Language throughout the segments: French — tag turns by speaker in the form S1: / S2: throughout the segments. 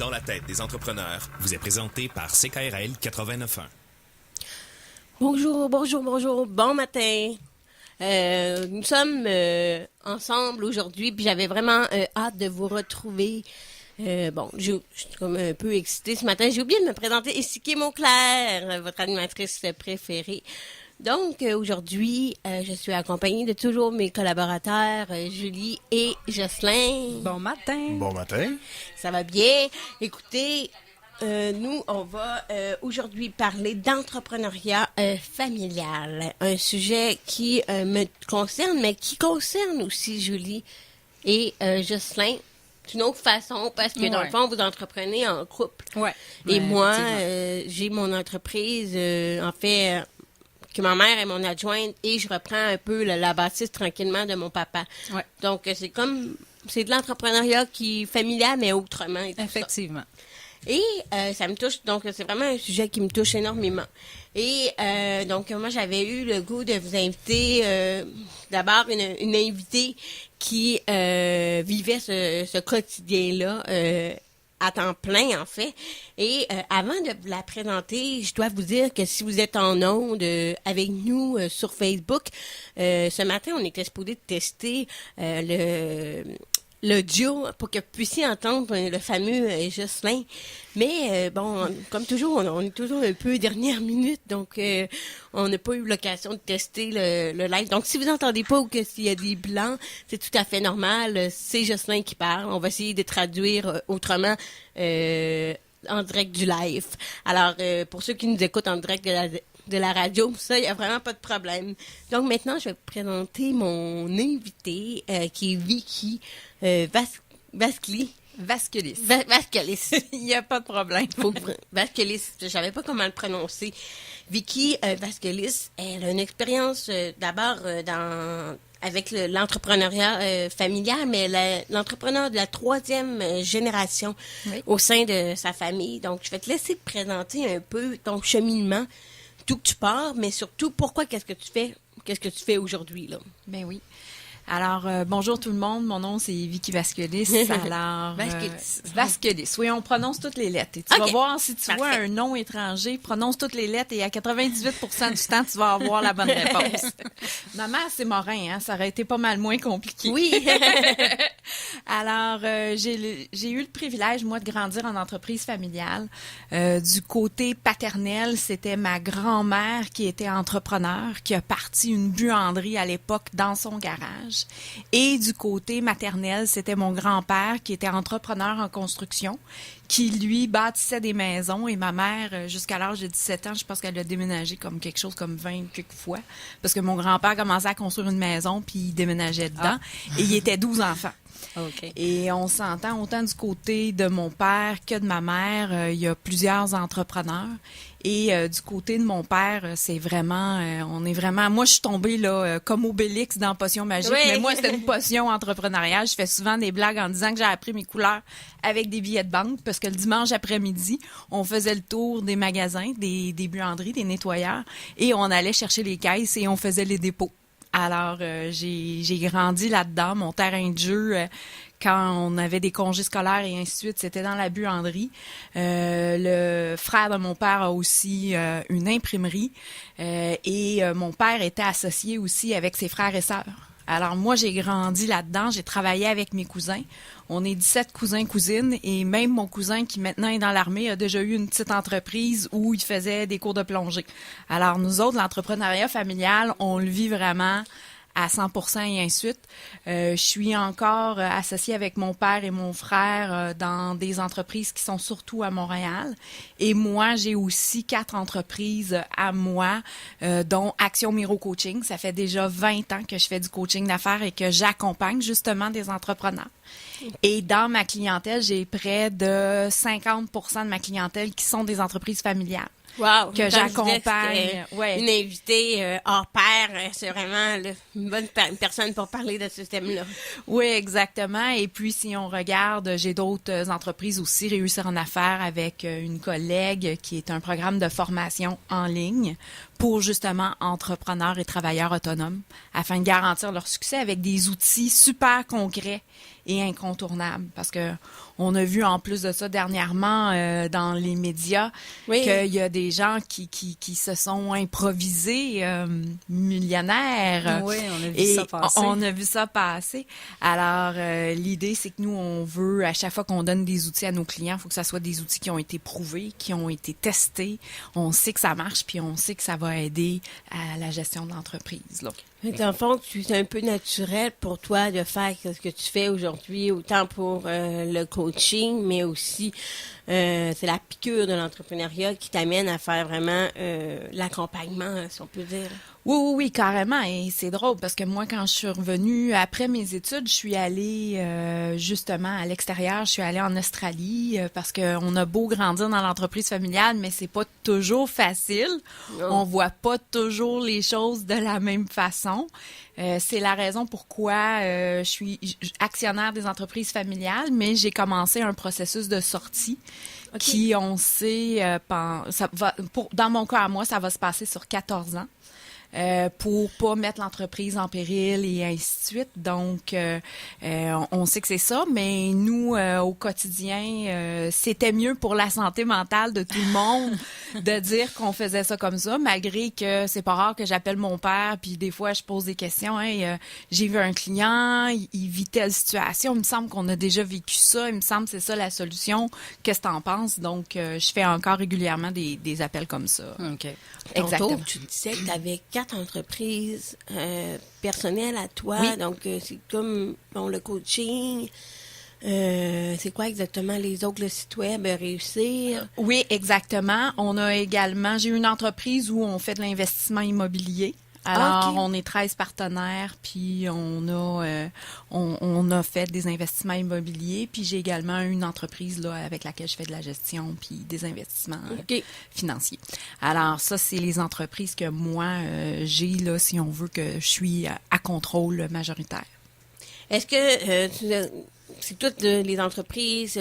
S1: Dans la tête des entrepreneurs vous est présenté par CKRL 89.1.
S2: Bonjour, bon matin. Nous sommes ensemble aujourd'hui, puis j'avais vraiment hâte de vous retrouver. Je suis comme un peu excitée ce matin. J'ai oublié de me présenter. Ici Kim Auclair, votre animatrice préférée. Donc, aujourd'hui, je suis accompagnée de toujours mes collaborateurs, Julie et Jocelyn.
S3: Bon matin.
S4: Bon matin.
S2: Ça va bien? Écoutez, nous, on va aujourd'hui parler d'entrepreneuriat familial. Un sujet qui me concerne, mais qui concerne aussi Julie et Jocelyn. D'une autre façon, parce que dans le fond, vous entreprenez en couple.
S3: Ouais.
S2: Et moi, j'ai mon entreprise, que ma mère est mon adjointe, et je reprends un peu la bâtisse tranquillement de mon papa.
S3: Ouais.
S2: Donc, c'est de l'entrepreneuriat familial, mais autrement. Et tout
S3: Effectivement.
S2: ça. Et ça me touche, donc c'est vraiment un sujet qui me touche énormément. Et donc, moi, j'avais eu le goût de vous inviter, d'abord une invitée qui vivait ce quotidien-là à temps plein, en fait. Et avant de vous la présenter, je dois vous dire que si vous êtes en ondes avec nous sur Facebook, ce matin, on était supposé tester l'audio pour que vous puissiez entendre le fameux Jocelyn. Mais comme toujours, on est toujours un peu dernière minute, donc on n'a pas eu l'occasion de tester le live. Donc, si vous n'entendez pas ou que s'il y a des blancs, c'est tout à fait normal. C'est Jocelyn qui parle. On va essayer de traduire autrement en direct du live. Alors, pour ceux qui nous écoutent en direct de la radio, ça, il n'y a vraiment pas de problème. Donc, maintenant, je vais vous présenter mon invité qui est Vicky Vasculis.
S3: Il n'y a pas de problème.
S2: Vasculis, je savais pas comment le prononcer. Vicky Vasculis, elle a une expérience d'abord avec l'entrepreneuriat familial, mais l'entrepreneur de la 3e génération au sein de sa famille. Donc, je vais te laisser te présenter un peu ton cheminement, d'où tu pars, mais surtout, qu'est-ce que tu fais aujourd'hui, là?
S3: Ben oui. Alors, bonjour tout le monde. Mon nom, c'est Vicky Vasculis. Alors, Vasculis. Oui, on prononce toutes les lettres. Et tu vas voir, si tu vois un nom étranger, prononce toutes les lettres et à 98% du temps, tu vas avoir la bonne réponse. Ma mère, c'est Morin, hein. Ça aurait été pas mal moins compliqué.
S2: Oui.
S3: Alors, j'ai eu le privilège, moi, de grandir en entreprise familiale. Du côté paternel, c'était ma grand-mère qui était entrepreneur, qui a parti une buanderie à l'époque dans son garage. Et du côté maternel, c'était mon grand-père qui était entrepreneur en construction, qui, lui, bâtissait des maisons. Et ma mère, jusqu'à l'âge de 17 ans, je pense qu'elle a déménagé comme quelque chose comme 20 quelques fois. Parce que mon grand-père commençait à construire une maison, puis il déménageait dedans. Et il était 12 enfants.
S2: Okay.
S3: Et on s'entend autant du côté de mon père que de ma mère. Il y a plusieurs entrepreneurs. Et du côté de mon père, c'est vraiment, moi, je suis tombée là comme Obélix dans Potion magique, mais moi, c'était une potion entrepreneuriale. Je fais souvent des blagues en disant que j'ai appris mes couleurs avec des billets de banque, parce que le dimanche après-midi, on faisait le tour des magasins, des buanderies, des nettoyeurs, et on allait chercher les caisses et on faisait les dépôts. Alors, j'ai grandi là-dedans. Mon terrain de jeu, quand on avait des congés scolaires et ainsi de suite, c'était dans la buanderie. Le frère de mon père a aussi une imprimerie et mon père était associé aussi avec ses frères et sœurs. Alors, moi, j'ai grandi là-dedans. J'ai travaillé avec mes cousins. On est 17 cousins-cousines et même mon cousin qui maintenant est dans l'armée a déjà eu une petite entreprise où il faisait des cours de plongée. Alors, nous autres, l'entrepreneuriat familial, on le vit vraiment à 100% et ainsi de suite. Je suis encore associée avec mon père et mon frère dans des entreprises qui sont surtout à Montréal. Et moi, j'ai aussi 4 entreprises à moi, dont Action Miro Coaching. Ça fait déjà 20 ans que je fais du coaching d'affaires et que j'accompagne justement des entrepreneurs. Et dans ma clientèle, j'ai près de 50% de ma clientèle qui sont des entreprises familiales.
S2: Wow,
S3: que j'accompagne.
S2: Une invitée hors pair, c'est vraiment une bonne personne pour parler de ce thème-là.
S3: Oui, exactement. Et puis, si on regarde, j'ai d'autres entreprises aussi, Réussir en affaires avec une collègue qui est un programme de formation en ligne pour justement entrepreneurs et travailleurs autonomes afin de garantir leur succès avec des outils super concrets et incontournable parce que on a vu en plus de ça dernièrement dans les médias qu'il y a des gens qui se sont improvisés millionnaires.
S4: Oui, on a vu ça passer.
S3: On a vu ça passer. Alors, l'idée, c'est que nous, on veut, à chaque fois qu'on donne des outils à nos clients, il faut que ça soit des outils qui ont été prouvés, qui ont été testés. On sait que ça marche, puis on sait que ça va aider à la gestion de l'entreprise, là.
S2: Dans le fond, c'est un peu naturel pour toi de faire ce que tu fais aujourd'hui, autant pour le coaching, mais aussi c'est la piqûre de l'entrepreneuriat qui t'amène à faire vraiment l'accompagnement, si on peut dire.
S3: Oui, carrément. Et c'est drôle parce que moi, quand je suis revenue après mes études, je suis allée justement à l'extérieur. Je suis allée en Australie parce qu'on a beau grandir dans l'entreprise familiale, mais c'est pas toujours facile. Non. On voit pas toujours les choses de la même façon. C'est la raison pourquoi je suis actionnaire des entreprises familiales, mais j'ai commencé un processus de sortie qui, on sait, dans mon cas à moi, ça va se passer sur 14 ans. Pour pas mettre l'entreprise en péril et ainsi de suite. Donc, on sait que c'est ça, mais nous, au quotidien, c'était mieux pour la santé mentale de tout le monde de dire qu'on faisait ça comme ça, malgré que c'est pas rare que j'appelle mon père, puis des fois, je pose des questions. Hey, j'ai vu un client, il vit telle situation, il me semble qu'on a déjà vécu ça, il me semble que c'est ça la solution. Qu'est-ce que t'en penses? Donc, je fais encore régulièrement des appels comme ça.
S4: OK.
S3: Exactement.
S2: Tantôt, tu disais que tu avais 4 entreprises personnelles à toi.
S3: Oui.
S2: Donc, c'est comme le coaching. C'est quoi exactement les autres, le site web, Réussir?
S3: Oui, exactement. J'ai eu une entreprise où on fait de l'investissement immobilier. Alors, on est 13 partenaires, puis on a fait des investissements immobiliers, puis j'ai également une entreprise là avec laquelle je fais de la gestion, puis des investissements financiers. Alors, ça, c'est les entreprises que moi, j'ai, là, si on veut, que je suis à contrôle majoritaire.
S2: Est-ce que c'est toutes les entreprises,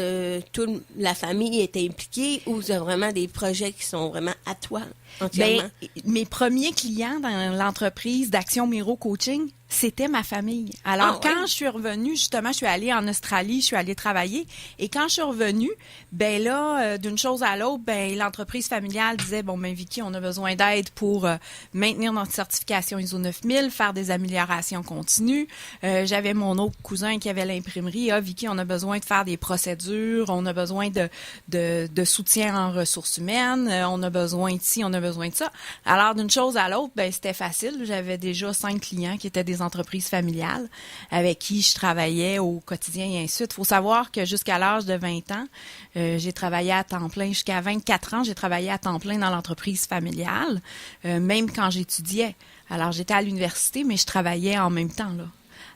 S2: toute la famille est impliquée ou c'est vraiment des projets qui sont vraiment à toi entièrement?
S3: Ben, mes premiers clients dans l'entreprise d'Action Miro Coaching, c'était ma famille. Alors, quand je suis revenue, justement, je suis allée en Australie, je suis allée travailler. Et quand je suis revenue, ben là, d'une chose à l'autre, ben l'entreprise familiale disait, bon, ben Vicky, on a besoin d'aide pour maintenir notre certification ISO 9000, faire des améliorations continues. J'avais mon autre cousin qui avait l'imprimerie. Ah, Vicky, on a besoin de faire des procédures, on a besoin de soutien en ressources humaines, on a besoin de ci, on a besoin de ça. Alors, d'une chose à l'autre, ben c'était facile. J'avais déjà 5 clients qui étaient des entreprises familiales avec qui je travaillais au quotidien et ainsi de suite. Il faut savoir que jusqu'à l'âge de 20 ans, j'ai travaillé à temps plein. Jusqu'à 24 ans, j'ai travaillé à temps plein dans l'entreprise familiale, même quand j'étudiais. Alors, j'étais à l'université, mais je travaillais en même temps, là.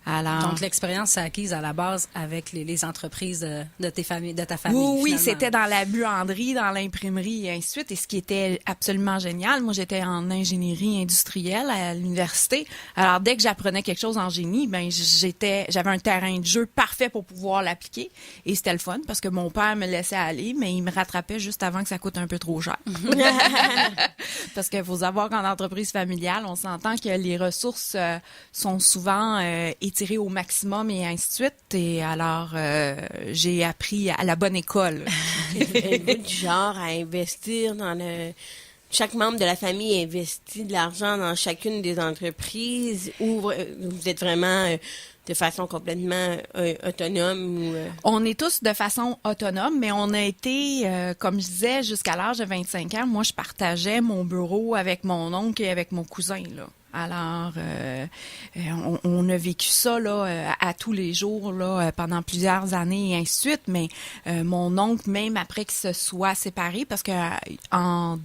S3: Alors,
S4: donc, l'expérience s'est acquise à la base avec les entreprises de ta famille.
S3: Oui, c'était dans la buanderie, dans l'imprimerie et ainsi de suite. Et ce qui était absolument génial, moi, j'étais en ingénierie industrielle à l'université. Alors, dès que j'apprenais quelque chose en génie, ben j'avais un terrain de jeu parfait pour pouvoir l'appliquer. Et c'était le fun parce que mon père me laissait aller, mais il me rattrapait juste avant que ça coûte un peu trop cher. Parce qu'il faut savoir qu'en entreprise familiale, on s'entend que les ressources sont souvent tiré au maximum et ainsi de suite. Et alors, j'ai appris à la bonne école.
S2: Êtes-vous du genre à investir dans chaque membre de la famille investit de l'argent dans chacune des entreprises ou vous êtes vraiment de façon complètement autonome?
S3: On est tous de façon autonome, mais on a été, comme je disais, jusqu'à l'âge de 25 ans, moi, je partageais mon bureau avec mon oncle et avec mon cousin, là. Alors, on a vécu ça là à tous les jours là pendant plusieurs années et ainsi de suite. Mais mon oncle, même après qu'il se soit séparé, parce que en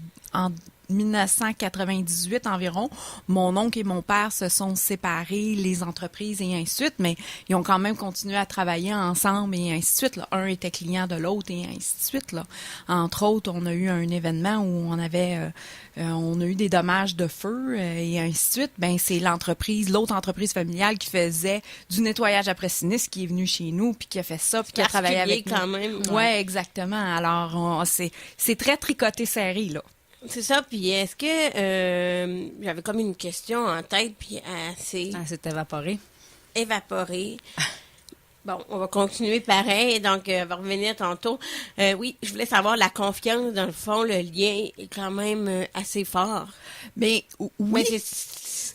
S3: 1998 environ, mon oncle et mon père se sont séparés, les entreprises et ainsi de suite, mais ils ont quand même continué à travailler ensemble et ainsi de suite. Là. Un était client de l'autre et ainsi de suite. Là. Entre autres, on a eu un événement où on a eu des dommages de feu et ainsi de suite. Ben c'est l'autre entreprise familiale qui faisait du nettoyage après sinistre qui est venue chez nous puis qui a fait ça puis qui a travaillé avec nous.
S2: Quand même.
S3: Ouais, exactement. Alors c'est très tricoté serré là.
S2: C'est ça, puis est-ce que j'avais comme une question en tête, puis elle s'est
S4: s'est évaporée.
S2: évaporée. Bon, on va continuer pareil, donc on va revenir tantôt. Oui, je voulais savoir la confiance, dans le fond, le lien est quand même assez fort.
S3: Mais oui,
S2: Mais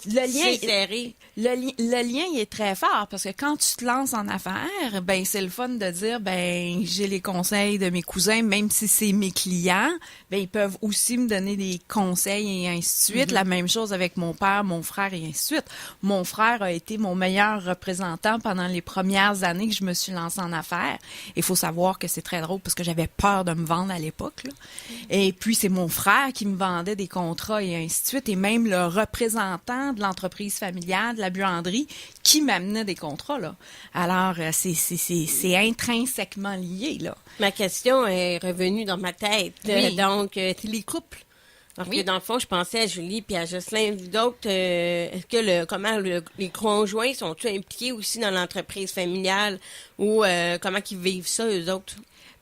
S3: le lien
S2: c'est serré.
S3: le lien il est très fort parce que quand tu te lances en affaires, ben c'est le fun de dire ben j'ai les conseils de mes cousins, même si c'est mes clients, ben ils peuvent aussi me donner des conseils et ainsi de suite. La même chose avec mon père, mon frère et ainsi de suite. Mon frère a été mon meilleur représentant pendant les premières années que je me suis lancée en affaires. Il faut savoir que c'est très drôle parce que j'avais peur de me vendre à l'époque, là. Et puis c'est mon frère qui me vendait des contrats et ainsi de suite, et même le représentant de l'entreprise familiale, de la buanderie, qui m'amenait des contrats, là. Alors, c'est intrinsèquement lié, là.
S2: Ma question est revenue dans ma tête.
S3: Oui.
S2: Donc, c'est les couples. Parce que dans le fond, je pensais à Julie puis à Jocelyn. D'autres, est-ce que les conjoints sont-ils impliqués aussi dans l'entreprise familiale ou comment qu'ils vivent ça, eux autres?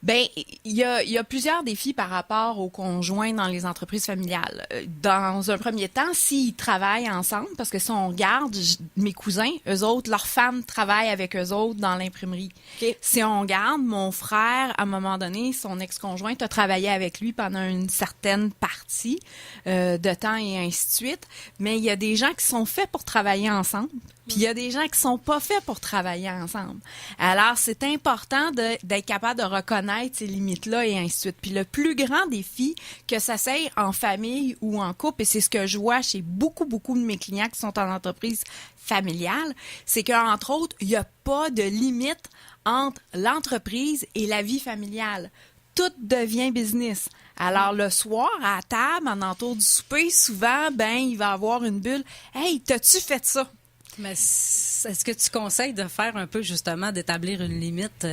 S3: Ben, il y a plusieurs défis par rapport aux conjoints dans les entreprises familiales. Dans un premier temps, s'ils travaillent ensemble, parce que si on regarde mes cousins, eux autres, leurs femmes travaillent avec eux autres dans l'imprimerie.
S2: OK.
S3: Si on regarde, mon frère, à un moment donné, son ex-conjointe a travaillé avec lui pendant une certaine partie de temps et ainsi de suite. Mais il y a des gens qui sont faits pour travailler ensemble. Puis il y a des gens qui sont pas faits pour travailler ensemble. Alors, c'est important d'être capable de reconnaître ces limites-là et ainsi de suite. Puis le plus grand défi, que ça s'aille en famille ou en couple, et c'est ce que je vois chez beaucoup de mes clients qui sont en entreprise familiale, c'est qu'entre autres, il n'y a pas de limite entre l'entreprise et la vie familiale. Tout devient business. Alors, le soir, à la table, en entour du souper, souvent, ben, il va y avoir une bulle. « Hey, t'as-tu fait ça? »
S4: Mais est-ce que tu conseilles de faire un peu, justement, d'établir une limite?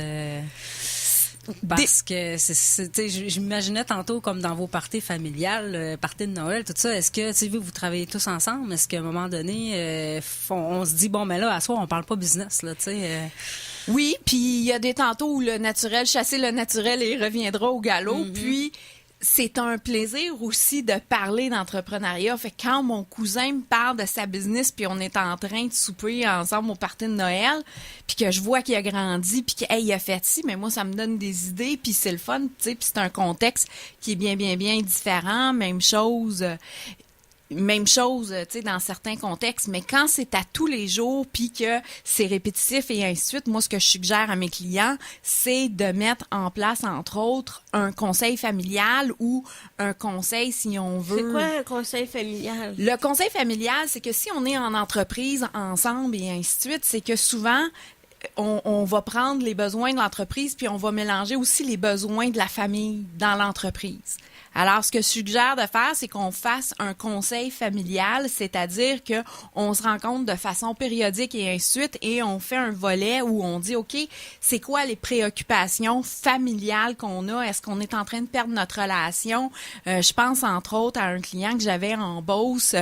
S4: Parce que, tu sais, j'imaginais tantôt comme dans vos parties familiales, parties de Noël, tout ça. Est-ce que, tu sais, vous travaillez tous ensemble? Est-ce qu'à un moment donné, on se dit, bon, mais là, à soir, on parle pas business, là, tu sais?
S3: Oui, puis il y a des tantôt où le naturel, chasser le naturel et il reviendra au galop. Puis, c'est un plaisir aussi de parler d'entrepreneuriat. Fait que quand mon cousin me parle de sa business, puis on est en train de souper ensemble au party de Noël, puis que je vois qu'il a grandi, puis qu'il a fait ci, mais moi, ça me donne des idées, puis c'est le fun, tu sais, puis c'est un contexte qui est bien différent. Même chose, tu sais, dans certains contextes, mais quand c'est à tous les jours puis que c'est répétitif et ainsi de suite, moi, ce que je suggère à mes clients, c'est de mettre en place, entre autres, un conseil familial ou un conseil, si on veut...
S2: C'est quoi un conseil familial?
S3: Le conseil familial, c'est que si on est en entreprise ensemble et ainsi de suite, c'est que souvent... On va prendre les besoins de l'entreprise puis on va mélanger aussi les besoins de la famille dans l'entreprise. Alors, ce que je suggère de faire, c'est qu'on fasse un conseil familial, c'est-à-dire que on se rencontre de façon périodique et ainsi de suite, et on fait un volet où on dit, OK, c'est quoi les préoccupations familiales qu'on a? Est-ce qu'on est en train de perdre notre relation? Je pense, entre autres, à un client que j'avais en Beauce.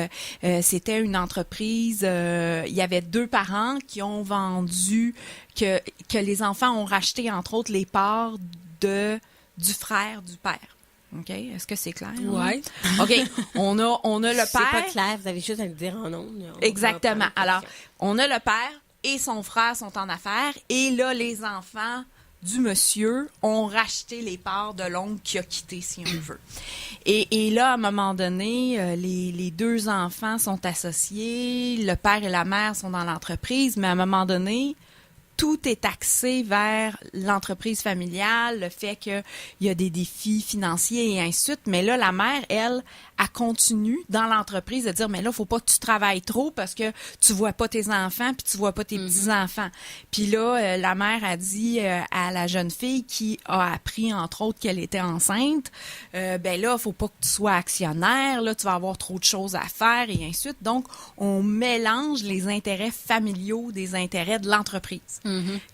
S3: C'était une entreprise, il y avait 2 parents qui ont vendu, que les enfants ont racheté, entre autres, les parts du frère du père. OK? Est-ce que c'est clair?
S4: Ouais.
S3: OK. On a le père.
S2: C'est pas clair, vous avez juste à le dire en ondes.
S3: Exactement. Alors, on a le père et son frère sont en affaires, et là, les enfants du monsieur ont racheté les parts de l'oncle qui a quitté, si on veut. Et là, à un moment donné, les 2 enfants sont associés, le père et la mère sont dans l'entreprise, mais à un moment donné, tout est axé vers l'entreprise familiale, le fait qu'il y a des défis financiers et ainsi de suite. Mais là, la mère, elle continue dans l'entreprise de dire, mais là, faut pas que tu travailles trop parce que tu vois pas tes enfants puis tu vois pas tes petits-enfants. Puis là, la mère a dit à la jeune fille qui a appris, entre autres, qu'elle était enceinte, ben là, faut pas que tu sois actionnaire, là, tu vas avoir trop de choses à faire et ainsi de suite. Donc, on mélange les intérêts familiaux des intérêts de l'entreprise.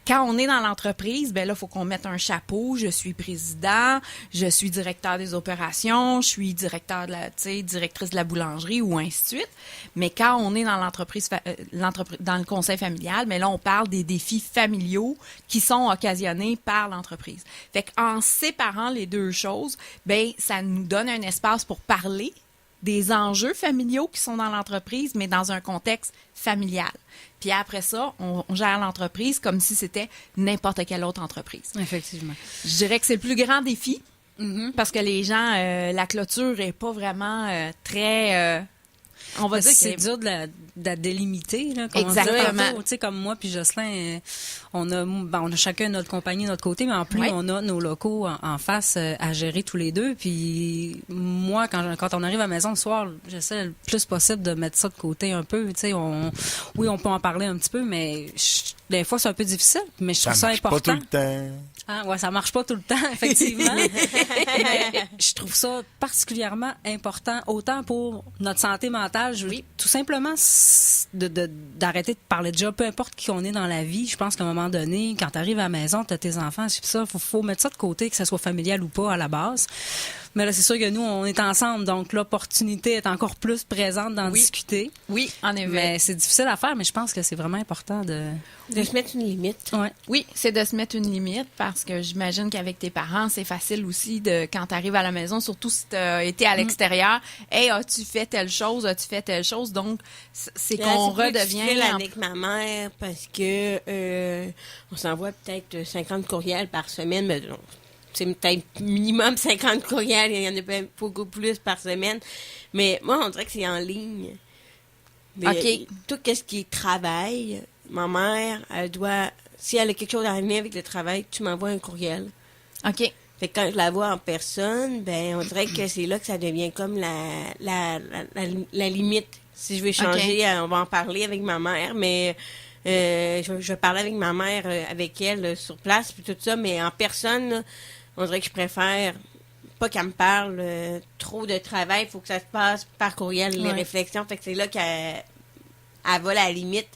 S3: Quand on est dans l'entreprise, ben là, faut qu'on mette un chapeau. Je suis président, je suis directeur des opérations, je suis directrice de la boulangerie ou ainsi de suite. Mais quand on est dans l'entreprise, dans le conseil familial, mais là, on parle des défis familiaux qui sont occasionnés par l'entreprise. Fait qu'en séparant les 2 choses, ben ça nous donne un espace pour parler des enjeux familiaux qui sont dans l'entreprise, mais dans un contexte familial. Puis après ça, on gère l'entreprise comme si c'était n'importe quelle autre entreprise.
S4: Effectivement.
S3: Je dirais que c'est le plus grand défi
S4: Mm-hmm.
S3: parce que les gens, la clôture est pas vraiment très... on va dire que
S4: c'est dur de la délimiter, là, comme
S3: Exactement.
S4: on dit. Tu sais, comme moi puis Jocelyn, on a chacun notre compagnie de notre côté, mais en plus,
S3: Oui.
S4: on a nos locaux en face à gérer tous les deux. Puis moi, quand on arrive à la maison le soir, j'essaie le plus possible de mettre ça de côté un peu. Tu sais, oui, on peut en parler un petit peu, mais des fois, c'est un peu difficile, mais je trouve ça
S5: marche
S4: important.
S5: pas tout le temps.
S4: Ah, ouais, ça marche pas tout le temps, effectivement. Mais je trouve ça particulièrement important, autant pour notre santé mentale. Tout simplement, d'arrêter de parler de job, peu importe qui on est dans la vie. Je pense qu'à un moment donné, quand tu arrives à la maison, tu as tes enfants, c'est ça, faut mettre ça de côté, que ce soit familial ou pas à la base. Mais là, c'est sûr que nous, on est ensemble, donc l'opportunité est encore plus présente d'en discuter.
S3: oui, en effet.
S4: Mais c'est difficile à faire, mais je pense que c'est vraiment important de
S2: se mettre une limite.
S4: Ouais.
S3: Oui, c'est de se mettre une limite parce que j'imagine qu'avec tes parents, c'est facile aussi quand tu arrives à la maison, surtout si tu as été à l'extérieur. Hey, as-tu fait telle chose? As-tu fait telle chose? Donc, c'est qu'on redevient...
S2: avec ma mère parce que on s'envoie peut-être 50 courriels par semaine, mais non. C'est peut-être minimum 50 courriels, il y en a beaucoup plus par semaine. Mais moi, on dirait que c'est en ligne. Mais
S3: OK.
S2: Tout ce qui est travail, ma mère, elle doit... Si elle a quelque chose à amener avec le travail, tu m'envoies un courriel.
S3: OK.
S2: Fait que quand je la vois en personne, ben on dirait que c'est là que ça devient comme la limite. Si je veux changer, on va en parler avec ma mère, mais je vais parler avec ma mère, avec elle sur place, puis tout ça, mais en personne, là, on dirait que je préfère pas qu'elle me parle trop de travail, il faut que ça se passe par courriel, les réflexions. Fait que c'est là qu'elle va à la limite.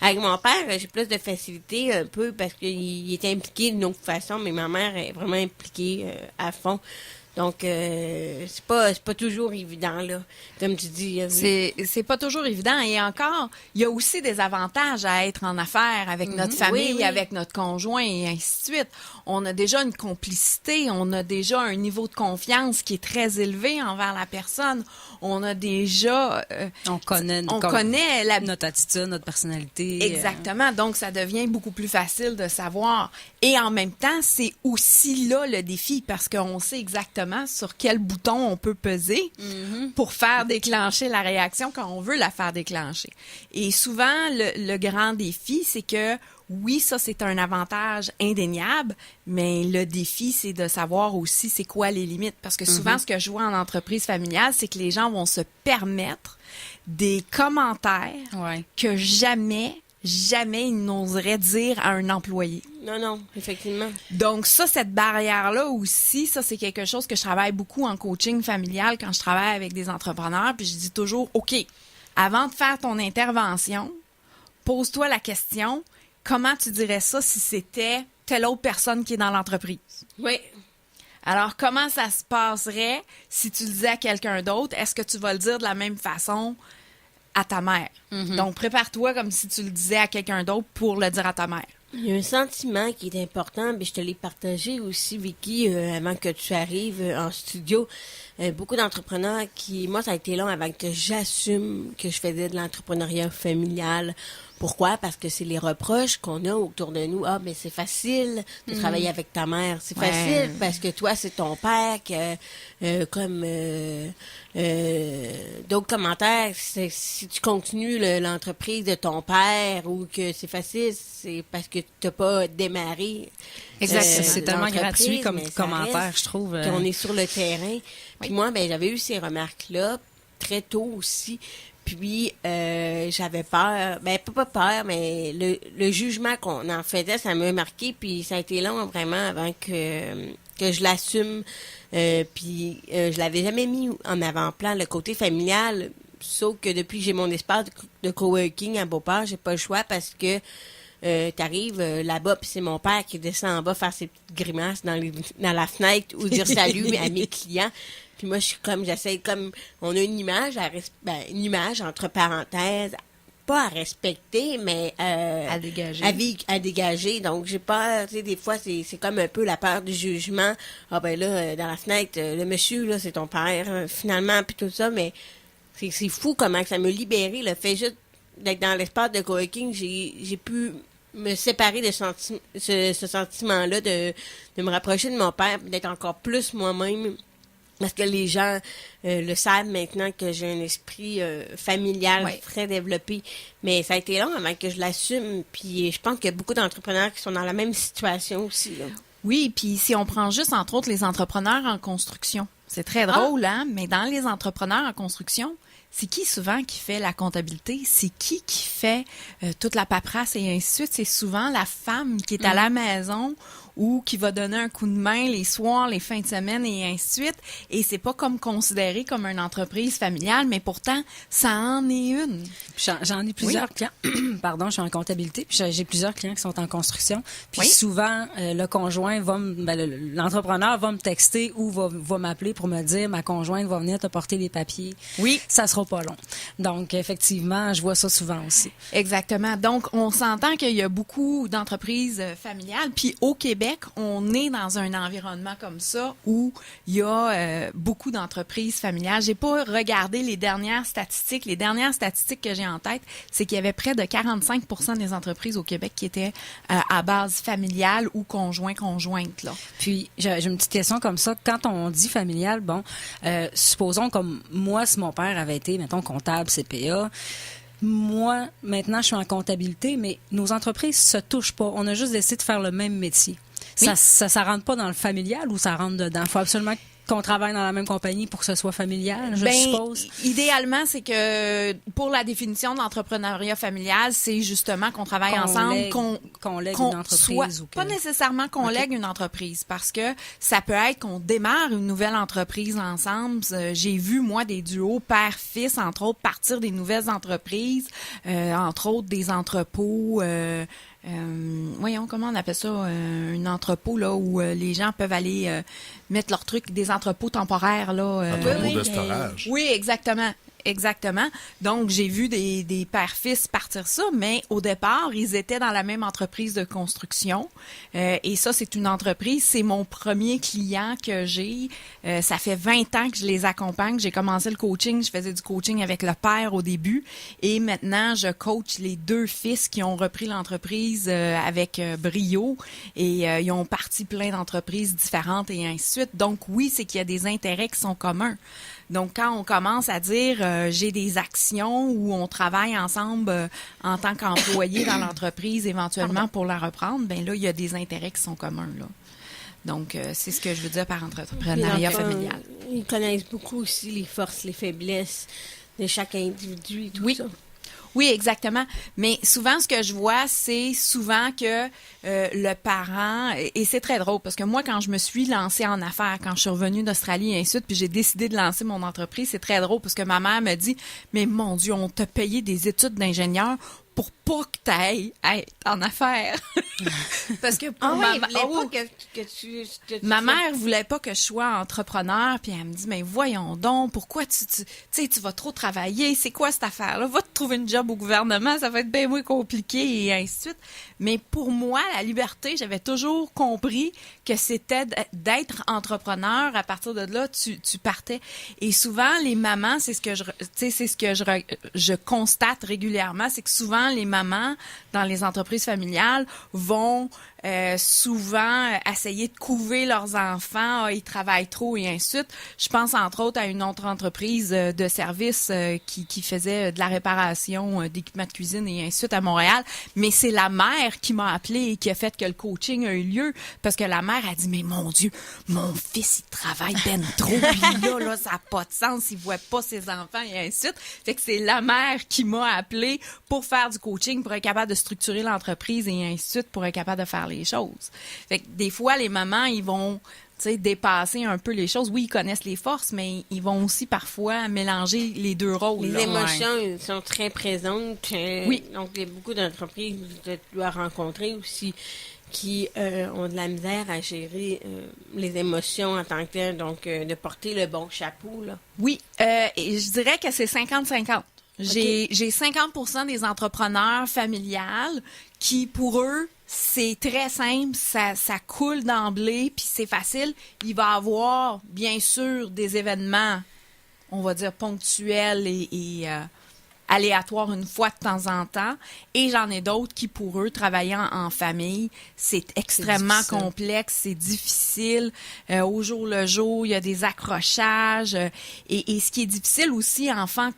S2: Avec mon père, j'ai plus de facilité un peu parce qu'il était impliqué d'une autre façon, mais ma mère est vraiment impliquée à fond. Donc, c'est pas toujours évident, là. Comme tu dis.
S3: C'est pas toujours évident. Et encore, il y a aussi des avantages à être en affaires avec notre famille,
S2: Oui.
S3: avec notre conjoint et ainsi de suite. On a déjà une complicité, on a déjà un niveau de confiance qui est très élevé envers la personne. On a déjà...
S4: On connaît notre attitude, notre personnalité.
S3: Exactement. Donc, ça devient beaucoup plus facile de savoir. Et en même temps, c'est aussi là le défi parce qu'on sait exactement sur quel bouton on peut peser pour faire déclencher la réaction quand on veut la faire déclencher. Et souvent, le grand défi, c'est que oui, ça, c'est un avantage indéniable, mais le défi, c'est de savoir aussi c'est quoi les limites. Parce que souvent, ce que je vois en entreprise familiale, c'est que les gens vont se permettre des commentaires que jamais ils n'oseraient dire à un employé.
S2: Non, effectivement.
S3: Donc ça, cette barrière-là aussi, ça, c'est quelque chose que je travaille beaucoup en coaching familial quand je travaille avec des entrepreneurs. Puis je dis toujours, OK, avant de faire ton intervention, pose-toi la question, comment tu dirais ça si c'était telle autre personne qui est dans l'entreprise?
S2: Oui.
S3: Alors, comment ça se passerait si tu le disais à quelqu'un d'autre? Est-ce que tu vas le dire de la même façon à ta mère? Donc, prépare-toi comme si tu le disais à quelqu'un d'autre pour le dire à ta mère.
S2: Il y a un sentiment qui est important, mais je te l'ai partagé aussi, Vicky, avant que tu arrives en studio. Beaucoup d'entrepreneurs moi, ça a été long avant que j'assume que je faisais de l'entrepreneuriat familial. Pourquoi? Parce que c'est les reproches qu'on a autour de nous. Ah, mais c'est facile de travailler avec ta mère. C'est facile parce que toi, c'est ton père d'autres commentaires. Si tu continues l'entreprise de ton père ou que c'est facile, c'est parce que tu n'as pas démarré.
S4: Exactement. C'est tellement gratuit comme
S2: mais ça
S4: commentaire,
S2: reste
S4: je trouve.
S2: qu'on est sur le terrain. Puis moi, j'avais eu ces remarques-là très tôt aussi. Puis, j'avais peur. Pas peur, mais le jugement qu'on en faisait, ça m'a marqué. Puis, ça a été long, vraiment, avant que je l'assume. Puis, je l'avais jamais mis en avant-plan, le côté familial. Sauf que depuis que j'ai mon espace de coworking à Beauport, j'ai pas le choix parce que t'arrives là-bas, puis c'est mon père qui descend en bas faire ses petites grimaces dans la fenêtre ou dire salut à mes clients. Puis moi, j'essaie on a une image, une image entre parenthèses pas à respecter, mais
S3: À dégager.
S2: à dégager. Donc, j'ai peur, tu sais, des fois, c'est comme un peu la peur du jugement. Ah ben là, dans la fenêtre, le monsieur, là, c'est ton père, finalement, puis tout ça, mais c'est fou comment que ça m'a libéré, le fait juste d'être dans l'espace de coworking, j'ai pu me séparer de ce sentiment-là, de me rapprocher de mon père, d'être encore plus moi-même. Parce que les gens le savent maintenant que j'ai un esprit familial très développé. Mais ça a été long avant que je l'assume. Puis je pense qu'il y a beaucoup d'entrepreneurs qui sont dans la même situation aussi, là.
S3: Oui, puis si on prend juste, entre autres, les entrepreneurs en construction. C'est très drôle, hein? Mais dans les entrepreneurs en construction, c'est qui souvent qui fait la comptabilité? C'est qui fait toute la paperasse et ainsi de suite? C'est souvent la femme qui est à la maison ou qui va donner un coup de main les soirs, les fins de semaine et ainsi de suite. Et c'est pas comme considéré comme une entreprise familiale, mais pourtant, ça en est une.
S4: J'en ai plusieurs clients. Pardon, je suis en comptabilité. Puis j'ai plusieurs clients qui sont en construction. Puis souvent, le conjoint l'entrepreneur va me texter ou va m'appeler pour me dire, ma conjointe va venir te porter les papiers.
S3: Oui.
S4: Ça sera pas long. Donc, effectivement, je vois ça souvent aussi.
S3: Exactement. Donc, on s'entend qu'il y a beaucoup d'entreprises familiales. Puis au Québec, on est dans un environnement comme ça où il y a beaucoup d'entreprises familiales. J'ai pas regardé les dernières statistiques. Les dernières statistiques que j'ai en tête, c'est qu'il y avait près de 45% des entreprises au Québec qui étaient à base familiale ou conjointe là.
S4: Puis, j'ai une petite question comme ça. Quand on dit familial, bon, supposons comme moi, si mon père avait été, mettons, comptable, CPA, moi, maintenant, je suis en comptabilité, mais nos entreprises se touchent pas. On a juste décidé de faire le même métier.
S3: Oui.
S4: Ça rentre pas dans le familial ou ça rentre dedans? Il faut absolument qu'on travaille dans la même compagnie pour que ce soit familial, je suppose?
S3: Idéalement, c'est que pour la définition de l'entrepreneuriat familial, c'est justement qu'on travaille ensemble,
S4: qu'on lègue une entreprise. Ou que...
S3: Pas nécessairement qu'on lègue une entreprise, parce que ça peut être qu'on démarre une nouvelle entreprise ensemble. J'ai vu, moi, des duos père-fils, entre autres, partir des nouvelles entreprises, entre autres des entrepôts... voyons, comment on appelle ça, un entrepôt là où les gens peuvent aller mettre leurs trucs, des entrepôts temporaires là.
S5: Entrepôt de storage.
S3: Oui, exactement. Exactement. Donc, j'ai vu des pères-fils partir ça, mais au départ, ils étaient dans la même entreprise de construction. Et ça, c'est une entreprise. C'est mon premier client que j'ai. Ça fait 20 ans que je les accompagne. J'ai commencé le coaching. Je faisais du coaching avec le père au début. Et maintenant, je coach les deux fils qui ont repris l'entreprise avec brio. Et ils ont parti plein d'entreprises différentes et ainsi de suite. Donc, oui, c'est qu'il y a des intérêts qui sont communs. Donc, quand on commence à dire j'ai des actions où on travaille ensemble en tant qu'employé dans l'entreprise éventuellement pour la reprendre, ben là, il y a des intérêts qui sont communs, là. Donc, c'est ce que je veux dire par entrepreneuriat familial.
S2: Ils connaissent beaucoup aussi les forces, les faiblesses de chaque individu et tout ça.
S3: Oui, exactement. Mais souvent, ce que je vois, c'est souvent que le parent, et c'est très drôle, parce que moi, quand je me suis lancée en affaires, quand je suis revenue d'Australie et ainsi de suite, puis j'ai décidé de lancer mon entreprise, c'est très drôle, parce que ma mère me dit, mais mon Dieu, on t'a payé des études d'ingénieur pour pas que tu ailles être en affaires. Parce que pour ma mère voulait pas que je sois entrepreneur, puis elle me dit, mais voyons donc, pourquoi tu vas trop travailler, c'est quoi cette affaire-là? Va te trouver une job au gouvernement, ça va être bien moins compliqué et ainsi de suite. Mais pour moi, la liberté, j'avais toujours compris que c'était d'être entrepreneur. À partir de là, tu partais. Et souvent, les mamans, c'est ce que je constate régulièrement, c'est que souvent, les mamans dans les entreprises familiales vont souvent essayer de couver leurs enfants, ils travaillent trop et ainsi de suite. Je pense entre autres à une autre entreprise de service qui faisait de la réparation d'équipements de cuisine et ainsi de suite à Montréal. Mais c'est la mère qui m'a appelée et qui a fait que le coaching a eu lieu parce que la mère a dit, mais mon Dieu, mon fils, il travaille ben trop, puis là, ça n'a pas de sens, il voit pas ses enfants et ainsi de suite. Fait que c'est la mère qui m'a appelée pour faire du coaching, pour être capable de structurer l'entreprise et ainsi de suite, pour être capable de faire les choses. Fait que des fois, les mamans, ils vont dépasser un peu les choses. Oui, ils connaissent les forces, mais ils vont aussi parfois mélanger les deux rôles.
S2: Les émotions sont très présentes.
S3: Oui.
S2: Donc, il y a beaucoup d'entreprises que tu dois rencontrer aussi qui ont de la misère à gérer les émotions en tant que telles. Donc, de porter le bon chapeau, là.
S3: Oui, et je dirais que c'est 50-50. J'ai 50% des entrepreneurs familiales qui, pour eux, c'est très simple, ça coule d'emblée, puis c'est facile. Il va y avoir, bien sûr, des événements, on va dire, ponctuels et aléatoires une fois de temps en temps. Et j'en ai d'autres qui, pour eux, travaillant en famille, c'est extrêmement complexe, c'est difficile. Au jour le jour, il y a des accrochages. Et ce qui est difficile aussi, enfant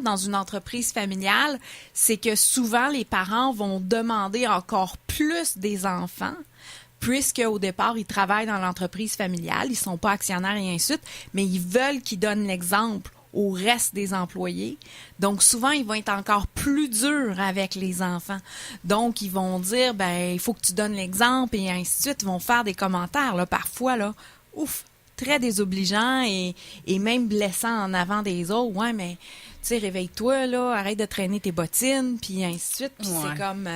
S3: dans une entreprise familiale, c'est que souvent les parents vont demander encore plus des enfants, puisque au départ ils travaillent dans l'entreprise familiale, ils sont pas actionnaires et ainsi de suite, mais ils veulent qu'ils donnent l'exemple au reste des employés. Donc souvent ils vont être encore plus durs avec les enfants. Donc ils vont dire il faut que tu donnes l'exemple et ainsi de suite. Ils vont faire des commentaires là parfois là, très désobligeant et même blessant en avant des autres. Ouais, mais tu sais, réveille-toi, là, arrête de traîner tes bottines, puis ainsi de suite. Puis c'est comme...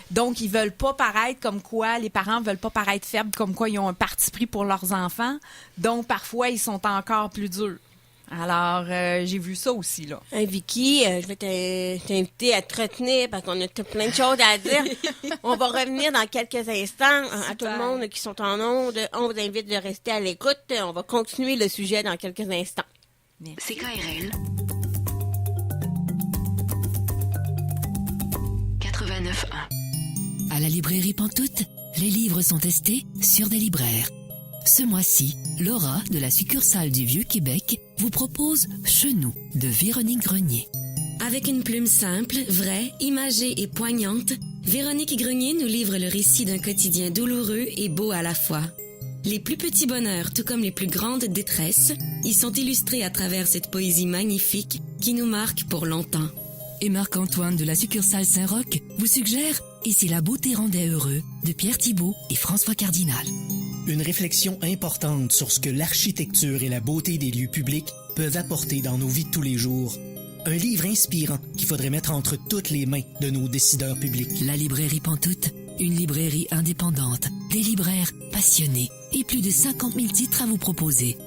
S3: donc, ils veulent pas paraître comme quoi, les parents veulent pas paraître faibles, comme quoi ils ont un parti pris pour leurs enfants. Donc, parfois, ils sont encore plus durs. Alors, j'ai vu ça aussi, là.
S2: Vicky, je vais t'inviter à te retenir parce qu'on a plein de choses à dire. On va revenir dans quelques instants. À tout le monde qui sont en onde, on vous invite de rester à l'écoute. On va continuer le sujet dans quelques instants.
S5: Merci. CKRL 89.1.
S6: À la librairie Pantoute, les livres sont testés sur des libraires. Ce mois-ci, Laura, de la succursale du Vieux-Québec, vous propose Chenou de Véronique Grenier.
S5: Avec une plume simple, vraie, imagée et poignante, Véronique Grenier nous livre le récit d'un quotidien douloureux et beau à la fois. Les plus petits bonheurs, tout comme les plus grandes détresses, y sont illustrés à travers cette poésie magnifique qui nous marque pour longtemps.
S6: Et Marc-Antoine de la succursale Saint-Roch vous suggère « Et si la beauté rendait heureux » de Pierre Thibault et François Cardinal.
S7: Une réflexion importante sur ce que l'architecture et la beauté des lieux publics peuvent apporter dans nos vies de tous les jours. Un livre inspirant qu'il faudrait mettre entre toutes les mains de nos décideurs publics.
S6: La librairie Pantoute, une librairie indépendante, des libraires passionnés et plus de 50 000 titres à vous proposer.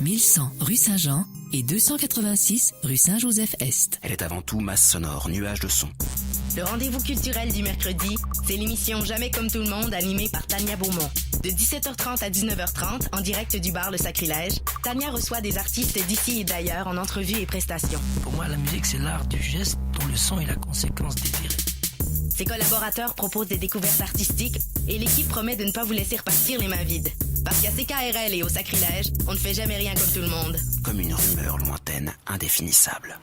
S6: 1100 rue Saint-Jean et 286 rue Saint-Joseph-Est.
S8: Elle est avant tout masse sonore, nuage de son.
S9: Le rendez-vous culturel du mercredi, c'est l'émission Jamais comme tout le monde animée par Tania Beaumont. De 17h30 à 19h30, en direct du bar Le Sacrilège, Tania reçoit des artistes d'ici et d'ailleurs en entrevue et prestations.
S10: Pour moi, la musique, c'est l'art du geste dont le son est la conséquence désirée.
S9: Ses collaborateurs proposent des découvertes artistiques et l'équipe promet de ne pas vous laisser repartir les mains vides. Parce qu'à CKRL et au Sacrilège, on ne fait jamais rien comme tout le monde.
S8: Comme une rumeur lointaine, indéfinissable.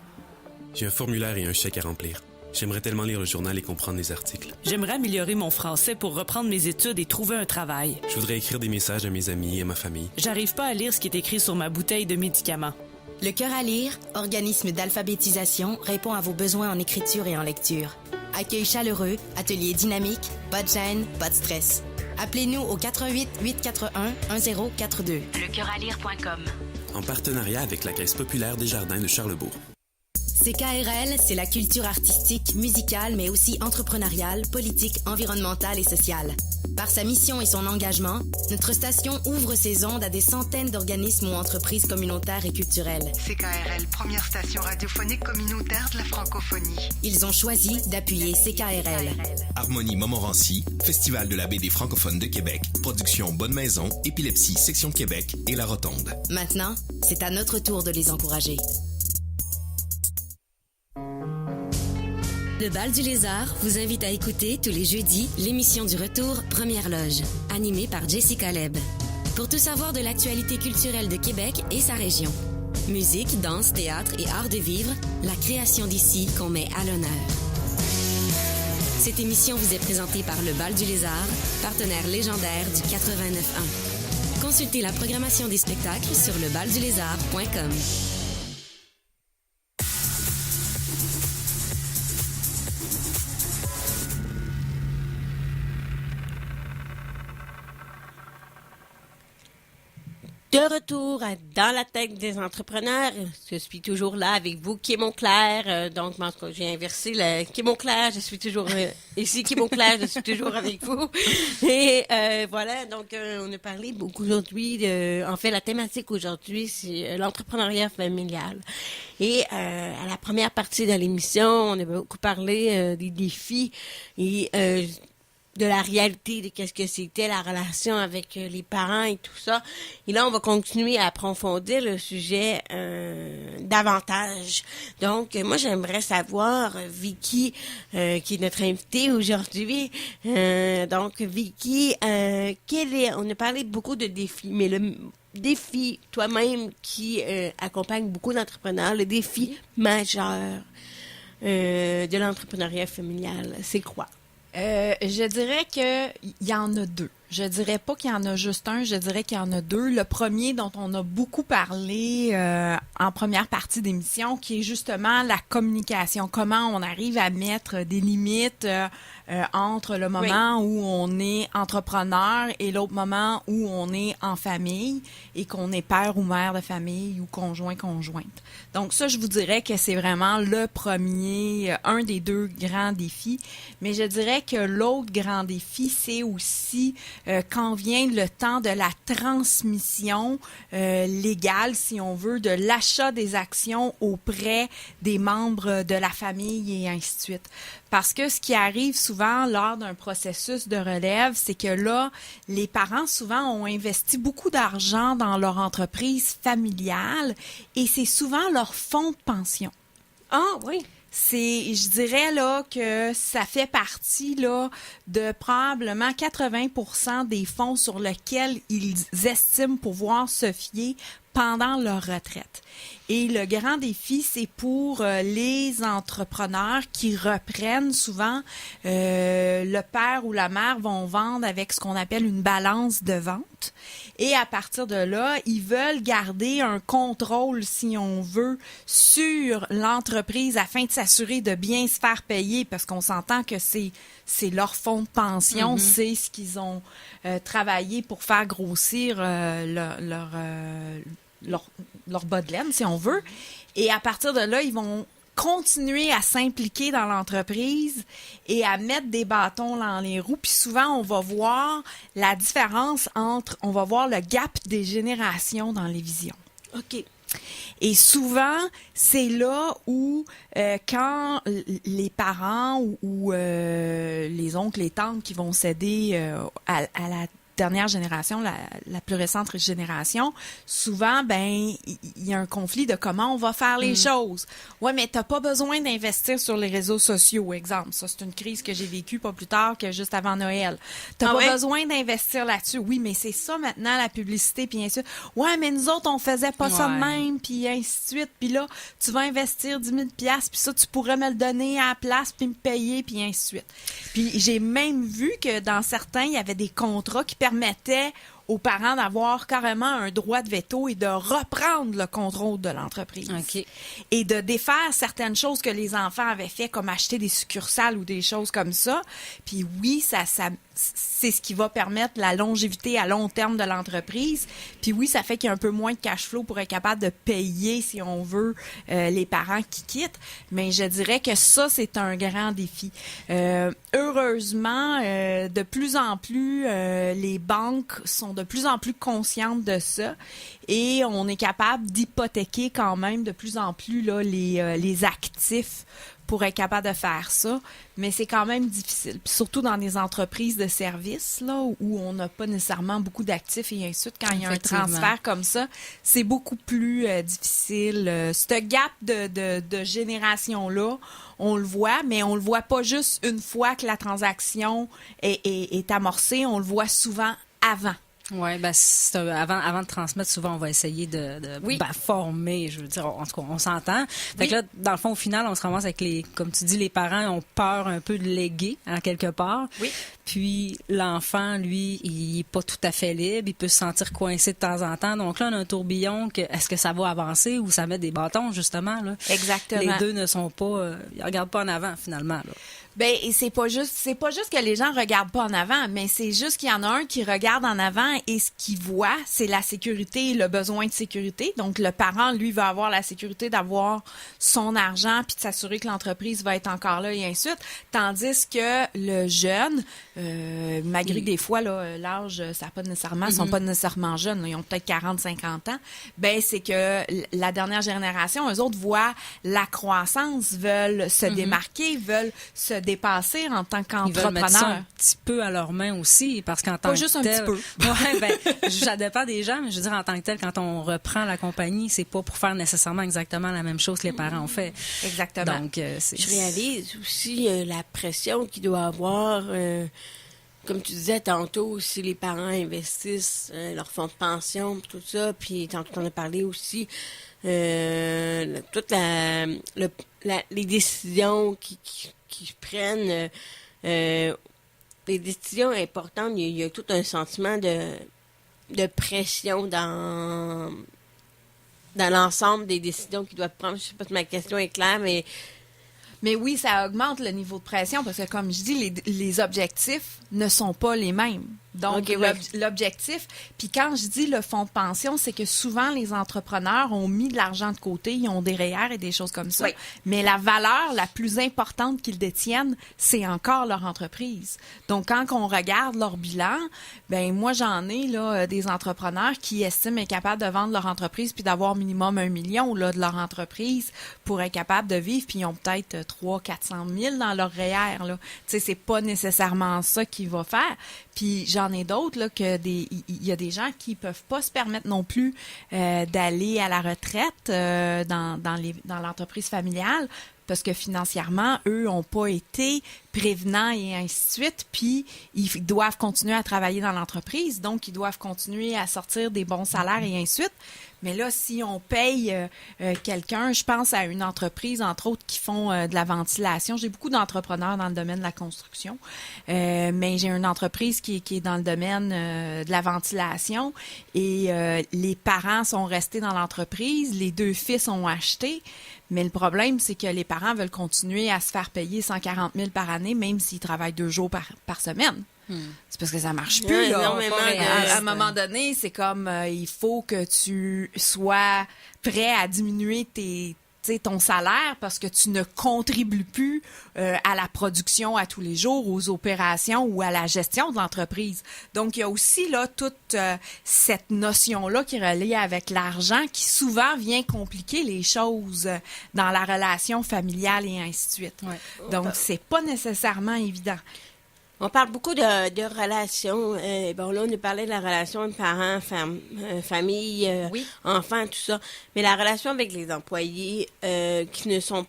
S11: J'ai un formulaire et un chèque à remplir. J'aimerais tellement lire le journal et comprendre les articles.
S12: J'aimerais améliorer mon français pour reprendre mes études et trouver un travail.
S11: Je voudrais écrire des messages à mes amis et à ma famille.
S12: J'arrive pas à lire ce qui est écrit sur ma bouteille de médicaments.
S9: Le Cœur à lire, organisme d'alphabétisation, répond à vos besoins en écriture et en lecture. Accueil chaleureux, atelier dynamique, pas de gêne, pas de stress. Appelez-nous au 88 841 1042.
S5: Lecoeuralire.com.
S11: En partenariat avec la Caisse populaire des Jardins de Charlebourg.
S9: CKRL, c'est la culture artistique, musicale, mais aussi entrepreneuriale, politique, environnementale et sociale. Par sa mission et son engagement, notre station ouvre ses ondes à des centaines d'organismes ou entreprises communautaires et culturelles.
S13: CKRL, première station radiophonique communautaire de la francophonie.
S9: Ils ont choisi d'appuyer CKRL.
S14: Harmonie Montmorency, Festival de la baie des francophones de Québec, production Bonne Maison, Épilepsie, Section Québec et La Rotonde.
S9: Maintenant, c'est à notre tour de les encourager. Le Bal du Lézard vous invite à écouter tous les jeudis l'émission du retour Première Loge, animée par Jessica Leb. Pour tout savoir de l'actualité culturelle de Québec et sa région. Musique, danse, théâtre et art de vivre, la création d'ici qu'on met à l'honneur. Cette émission vous est présentée par le Bal du Lézard, partenaire légendaire du 89.1. Consultez la programmation des spectacles sur lebaldulézard.com.
S2: De retour dans la tête des entrepreneurs, je suis toujours là avec vous, Kim Auclair. Donc, j'ai inversé le Kim Auclair, je suis toujours ici, Kim Auclair, je suis toujours avec vous. Et voilà, donc on a parlé beaucoup aujourd'hui. En fait, la thématique aujourd'hui, c'est l'entrepreneuriat familial. Et à la première partie de l'émission, on a beaucoup parlé des défis et de la réalité de qu'est-ce que c'était la relation avec les parents et tout ça. Et là, on va continuer à approfondir le sujet davantage. Donc, moi, j'aimerais savoir, Vicky, qui est notre invitée aujourd'hui. Donc, Vicky, on a parlé beaucoup de défis, mais le défi, toi-même, qui accompagne beaucoup d'entrepreneurs, le défi majeur de l'entrepreneuriat familial, c'est quoi?
S3: Je dirais qu'il y en a deux. Je dirais pas qu'il y en a juste un, je dirais qu'il y en a deux. Le premier dont on a beaucoup parlé en première partie d'émission, qui est justement la communication. Comment on arrive à mettre des limites entre le moment où on est entrepreneur et l'autre moment où on est en famille et qu'on est père ou mère de famille ou conjointe. Donc ça, je vous dirais que c'est vraiment le premier, un des deux grands défis. Mais je dirais que l'autre grand défi, c'est aussi quand vient le temps de la transmission légale, si on veut, de l'achat des actions auprès des membres de la famille et ainsi de suite. Parce que ce qui arrive souvent lors d'un processus de relève, c'est que là, les parents souvent ont investi beaucoup d'argent dans leur entreprise familiale et c'est souvent leur fonds de pension.
S2: Ah oui!
S3: Je dirais là que ça fait partie là de probablement 80% des fonds sur lesquels ils estiment pouvoir se fier pendant leur retraite. Et le grand défi, c'est pour les entrepreneurs qui reprennent souvent, le père ou la mère vont vendre avec ce qu'on appelle une balance de vente. Et à partir de là, ils veulent garder un contrôle, si on veut, sur l'entreprise afin de s'assurer de bien se faire payer, parce qu'on s'entend que c'est leur fonds de pension, c'est ce qu'ils ont travaillé pour faire grossir leur bas de laine, si on veut. Et à partir de là, ils vont continuer à s'impliquer dans l'entreprise et à mettre des bâtons dans les roues. Puis souvent, on va voir la différence on va voir le gap des générations dans les visions.
S2: OK.
S3: Et souvent, c'est là où, quand les parents ou les oncles, les tantes qui vont céder à la dernière génération, la plus récente génération, souvent, il y a un conflit de comment on va faire les choses. Ouais, mais t'as pas besoin d'investir sur les réseaux sociaux, exemple. Ça, c'est une crise que j'ai vécue pas plus tard que juste avant Noël. T'as pas besoin d'investir là-dessus. Oui, mais c'est ça maintenant, la publicité, puis ainsi de suite. Ouais, mais nous autres, on faisait pas ça de même, puis ainsi de suite. Puis là, tu vas investir 10 000 $, puis ça, tu pourrais me le donner à la place, puis me payer, puis ainsi de suite. Puis j'ai même vu que dans certains, il y avait des contrats qui permettait aux parents d'avoir carrément un droit de veto et de reprendre le contrôle de l'entreprise.
S4: Okay.
S3: Et de défaire certaines choses que les enfants avaient fait, comme acheter des succursales ou des choses comme ça. Puis oui, ça c'est ce qui va permettre la longévité à long terme de l'entreprise. Puis oui, ça fait qu'il y a un peu moins de cash flow pour être capable de payer, si on veut, les parents qui quittent. Mais je dirais que ça, c'est un grand défi. Heureusement, de plus en plus, les banques sont de plus en plus conscientes de ça et on est capable d'hypothéquer quand même de plus en plus là, les actifs pour être capable de faire ça, mais c'est quand même difficile. Puis surtout dans des entreprises de services là, où on n'a pas nécessairement beaucoup d'actifs et ainsi de suite, quand il y a un transfert comme ça, c'est beaucoup plus difficile. Ce gap de génération-là, on le voit, mais on le voit pas juste une fois que la transaction est amorcée, on le voit souvent avant.
S4: Oui, avant de transmettre, souvent, on va essayer de former, je veux dire, en tout cas, on s'entend. Fait que là, dans le fond, au final, on se ramasse avec comme tu dis, les parents ont peur un peu de léguer, en quelque part. Oui. Puis, l'enfant, lui, il est pas tout à fait libre, il peut se sentir coincé de temps en temps. Donc là, on a un tourbillon, est-ce que ça va avancer ou ça met des bâtons, justement, là?
S3: Exactement.
S4: Les deux ne sont pas, ils regardent pas en avant, finalement, là.
S3: Ben, et c'est pas juste que les gens regardent pas en avant, mais c'est juste qu'il y en a un qui regarde en avant et ce qu'il voit, c'est la sécurité, le besoin de sécurité. Donc, le parent, lui, va avoir la sécurité d'avoir son argent puis de s'assurer que l'entreprise va être encore là et ainsi de suite. Tandis que le jeune, malgré que des fois, là, l'âge, ça n'a pas nécessairement, ils sont pas nécessairement jeunes, là, ils ont peut-être 40, 50 ans, ben, c'est que la dernière génération, eux autres voient la croissance, veulent se démarquer, veulent se dépasser en tant qu'entrepreneur.
S4: Ils veulent mettre ça un petit peu à leurs mains aussi, parce qu'en tant
S3: pas juste
S4: que tel...
S3: un petit peu.
S4: Ouais, ben, ça dépend des gens, mais je veux dire, en tant que tel, quand on reprend la compagnie, c'est pas pour faire nécessairement exactement la même chose que les parents ont fait.
S3: Exactement.
S4: Donc,
S2: je réalise aussi la pression qu'il doit avoir, comme tu disais tantôt, si les parents investissent leur fonds de pension, tout ça, puis tantôt on a parlé aussi, toutes les décisions qui prennent, les décisions importantes, il y a tout un sentiment de pression dans l'ensemble des décisions qu'ils doivent prendre. Je sais pas si ma question est claire,
S3: mais oui, ça augmente le niveau de pression parce que, comme je dis, les objectifs ne sont pas les mêmes. Donc, l'objectif, puis quand je dis le fonds de pension, c'est que souvent, les entrepreneurs ont mis de l'argent de côté, ils ont des REER et des choses comme ça. Oui. Mais la valeur la plus importante qu'ils détiennent, c'est encore leur entreprise. Donc, quand on regarde leur bilan, ben moi, j'en ai là des entrepreneurs qui estiment être capables de vendre leur entreprise puis d'avoir minimum 1 million là, de leur entreprise pour être capables de vivre, puis ils ont peut-être 300-400 000 dans leur REER. Tu sais, c'est pas nécessairement ça qu'il va faire. Puis j'en ai d'autres là il y a des gens qui peuvent pas se permettre non plus d'aller à la retraite dans l'entreprise familiale parce que financièrement, eux n'ont pas été prévenants et ainsi de suite, puis ils doivent continuer à travailler dans l'entreprise, donc ils doivent continuer à sortir des bons salaires et ainsi de suite. Mais là, si on paye quelqu'un, je pense à une entreprise, entre autres, qui font de la ventilation. J'ai beaucoup d'entrepreneurs dans le domaine de la construction, mais j'ai une entreprise qui est dans le domaine de la ventilation et les parents sont restés dans l'entreprise, les 2 fils ont acheté, mais le problème, c'est que les parents veulent continuer à se faire payer 140 000 par année, même s'ils travaillent 2 jours par semaine. C'est parce que ça marche plus. Là. À un moment donné, c'est comme il faut que tu sois prêt à diminuer ton salaire parce que tu ne contribues plus à la production à tous les jours, aux opérations ou à la gestion de l'entreprise. Donc, il y a aussi là toute cette notion-là qui est reliée avec l'argent qui souvent vient compliquer les choses dans la relation familiale et ainsi de suite. Ouais. Donc, c'est pas nécessairement évident.
S2: On parle beaucoup de relations. Bon, là, on nous parlait de la relation parents, famille, enfants, tout ça. Mais la relation avec les employés qui ne font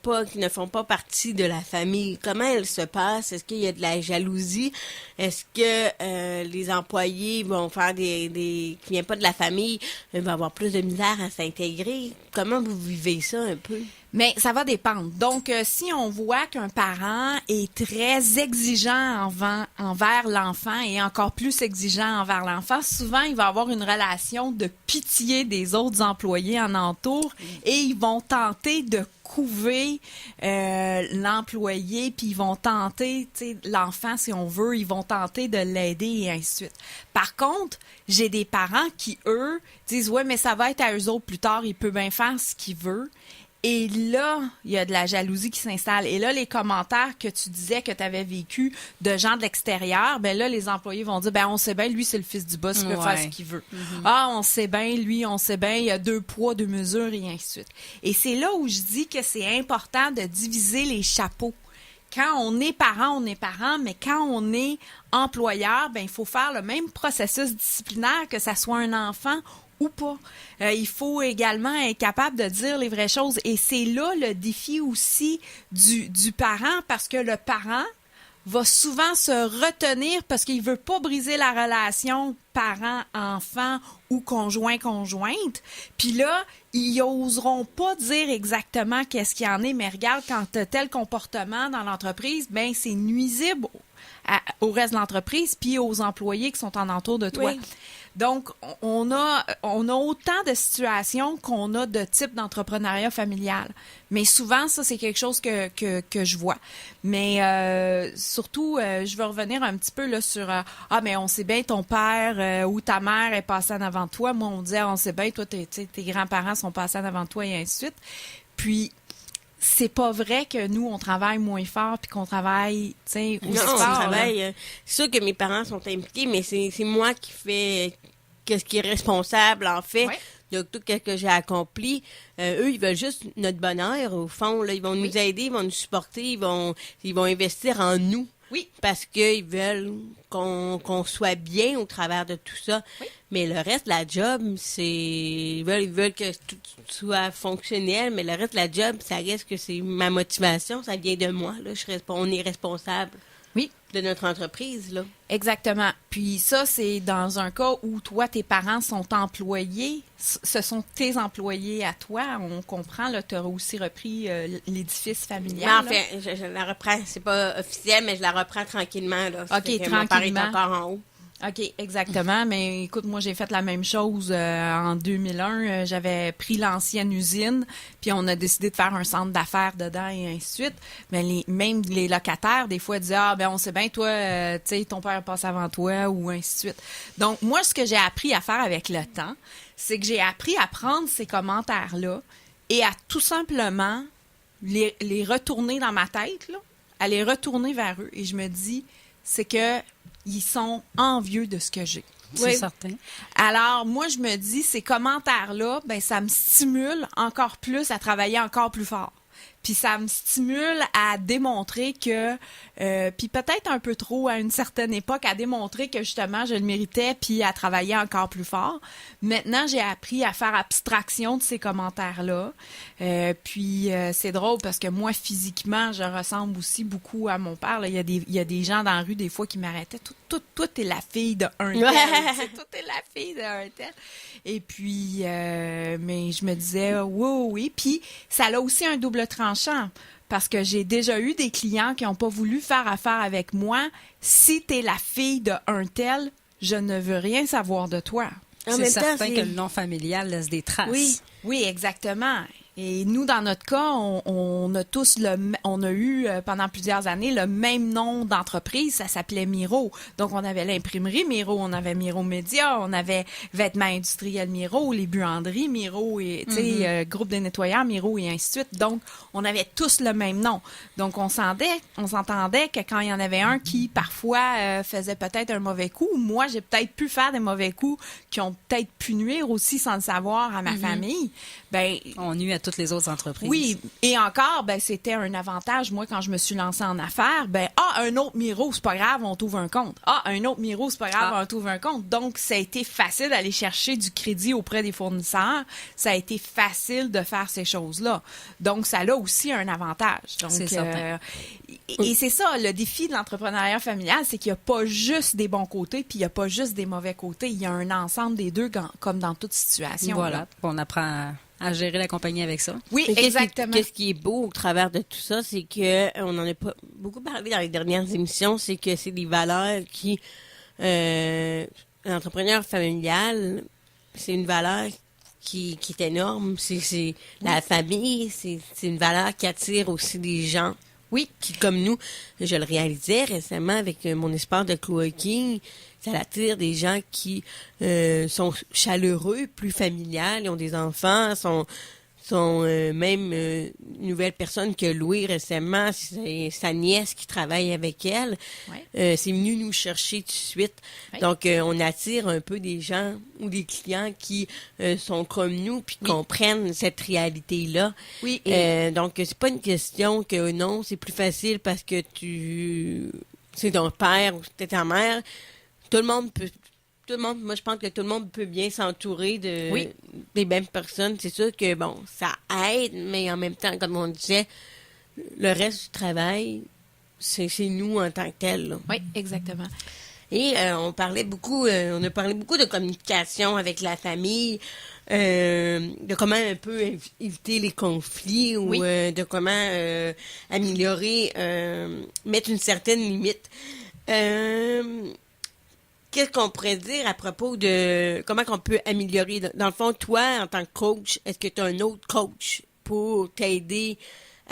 S2: pas partie de la famille, comment elle se passe? Est-ce qu'il y a de la jalousie? Est-ce que les employés vont faire qui viennent pas de la famille, vont avoir plus de misère à s'intégrer? Comment vous vivez ça un peu?
S3: Mais ça va dépendre. Donc, si on voit qu'un parent est très exigeant envers l'enfant et encore plus exigeant envers l'enfant, souvent, il va avoir une relation de pitié des autres employés en entour et ils vont tenter de couver l'employé, puis ils vont tenter, tu sais, l'enfant, si on veut, ils vont tenter de l'aider et ainsi de suite. Par contre, j'ai des parents qui, eux, disent « Ouais, mais ça va être à eux autres plus tard, il peut bien faire ce qu'il veut ». Et là, il y a de la jalousie qui s'installe. Et là, les commentaires que tu disais que tu avais vécu de gens de l'extérieur, ben là, les employés vont dire, ben on sait bien, lui, c'est le fils du boss, il peut faire ce qu'il veut. Ah, on sait bien, lui, on sait bien, il y a 2 poids, 2 mesures, et ainsi de suite. Et c'est là où je dis que c'est important de diviser les chapeaux. Quand on est parent, mais quand on est employeur, ben il faut faire le même processus disciplinaire que ça soit un enfant ou pas. Il faut également être capable de dire les vraies choses. Et c'est là le défi aussi du parent, parce que le parent va souvent se retenir parce qu'il veut pas briser la relation parent-enfant ou conjoint-conjointe. Puis là, ils oseront pas dire exactement qu'est-ce qu'il y en est, mais regarde, quand tu as tel comportement dans l'entreprise, ben c'est nuisible au reste de l'entreprise puis aux employés qui sont en entour de toi. Oui. Donc, on a autant de situations qu'on a de types d'entrepreneuriat familial. Mais souvent, ça, c'est quelque chose que je vois. Mais surtout, je veux revenir un petit peu là sur mais on sait bien ton père ou ta mère est passée en avant de toi. Moi, on disait on sait bien, toi, tes grands-parents sont passés en avant de toi et ainsi de suite. Puis c'est pas vrai que nous, on travaille moins fort puis qu'on travaille, tu sais, aussi fort.
S2: Non, on travaille. C'est sûr que mes parents sont impliqués, mais c'est moi qui fais qu'est-ce qui est responsable, en fait, de tout ce que j'ai accompli. Eux, ils veulent juste notre bonheur, au fond. Là, ils vont nous aider, ils vont nous supporter, ils vont investir en nous.
S3: Oui.
S2: Parce qu'ils veulent qu'on soit bien au travers de tout ça. Oui. Mais le reste de la job, ils veulent que tout soit fonctionnel, mais le reste de la job, ça reste que c'est ma motivation, ça vient de moi. Là. On est responsable.
S3: Oui.
S2: De notre entreprise, là.
S3: Exactement. Puis ça, c'est dans un cas où toi, tes parents sont employés. Ce sont tes employés à toi. On comprend, là, tu auras aussi repris l'édifice familial.
S2: Mais en fait, je la reprends. C'est pas officiel, mais je la reprends tranquillement, là.
S3: OK, tranquillement.
S2: Mon père est encore en haut.
S3: OK, exactement. Mais écoute, moi, j'ai fait la même chose en 2001. J'avais pris l'ancienne usine, puis on a décidé de faire un centre d'affaires dedans et ainsi de suite. Mais même les locataires, des fois, disaient « on sait bien, toi, tu sais, ton père passe avant toi » ou ainsi de suite. Donc, moi, ce que j'ai appris à faire avec le temps, c'est que j'ai appris à prendre ces commentaires-là et à tout simplement les retourner dans ma tête, là, à les retourner vers eux. Et je me dis, c'est que ils sont envieux de ce que j'ai.
S4: C'est certain.
S3: Alors, moi, je me dis, ces commentaires-là, ben, ça me stimule encore plus à travailler encore plus fort. Puis ça me stimule à démontrer que, puis peut-être un peu trop à une certaine époque, à démontrer que justement je le méritais, puis à travailler encore plus fort. Maintenant, j'ai appris à faire abstraction de ces commentaires-là. Puis c'est drôle parce que moi, physiquement, je ressemble aussi beaucoup à mon père. Là. Il y a des gens dans la rue, des fois, qui m'arrêtaient. Toi, t'es la fille de un tel. Toi, t'es la fille de un tel. Et puis, mais je me disais, oui. Puis ça a aussi un double tranchant. Parce que j'ai déjà eu des clients qui n'ont pas voulu faire affaire avec moi. Si t'es la fille de un tel, je ne veux rien savoir de toi.
S4: C'est certain que le nom familial laisse des traces.
S3: Oui, exactement. Et nous, dans notre cas, on a tous on a eu pendant plusieurs années le même nom d'entreprise, ça s'appelait Miro. Donc, on avait l'imprimerie Miro, on avait Miro Média, on avait Vêtements industriels Miro, les buanderies Miro, et groupe de nettoyeurs Miro et ainsi de suite. Donc, on avait tous le même nom. Donc, on s'entendait que quand il y en avait un qui, parfois, faisait peut-être un mauvais coup, moi, j'ai peut-être pu faire des mauvais coups qui ont peut-être pu nuire aussi sans le savoir à ma famille. Ben,
S4: on nuit à toutes les autres entreprises.
S3: Oui, et encore, ben c'était un avantage. Moi, quand je me suis lancée en affaires, un autre Miro, c'est pas grave, on trouve un compte. Un autre Miro, c'est pas grave, on trouve un compte. Donc, ça a été facile d'aller chercher du crédit auprès des fournisseurs. Ça a été facile de faire ces choses-là. Donc, ça a aussi un avantage. Donc,
S4: c'est certain.
S3: Et c'est ça, le défi de l'entrepreneuriat familial, c'est qu'il n'y a pas juste des bons côtés, puis il n'y a pas juste des mauvais côtés. Il y a un ensemble des deux, comme dans toute situation.
S4: Voilà,
S3: là.
S4: On apprend à gérer la compagnie avec ça.
S3: Oui, exactement.
S2: Qu'est-ce qui est beau au travers de tout ça, c'est que on en a pas beaucoup parlé dans les dernières émissions, c'est que c'est des valeurs qui l'entrepreneur familial, c'est une valeur qui est énorme. C'est la famille, c'est une valeur qui attire aussi des gens. Oui, qui comme nous, je le réalisais récemment avec mon espoir de coworking, ça attire des gens qui sont chaleureux, plus familiales, ils ont des enfants, sont même une nouvelle personne que Louis récemment, c'est sa nièce qui travaille avec elle. Ouais. C'est venu nous chercher tout de suite. Ouais. Donc, on attire un peu des gens ou des clients qui sont comme nous puis comprennent cette réalité-là. Oui. Donc, c'est pas une question que non, c'est plus facile parce que c'est ton père ou c'est ta mère. Tout le monde, moi, je pense que tout le monde peut bien s'entourer des mêmes personnes. C'est sûr que, bon, ça aide, mais en même temps, comme on disait, le reste du travail, c'est nous en tant que tel. Là.
S3: Oui, exactement.
S2: Et on a parlé beaucoup de communication avec la famille, de comment un peu éviter les conflits ou de comment améliorer, mettre une certaine limite. qu'est-ce qu'on pourrait dire à propos de comment qu'on peut améliorer? Dans le fond, toi, en tant que coach, est-ce que tu as un autre coach pour t'aider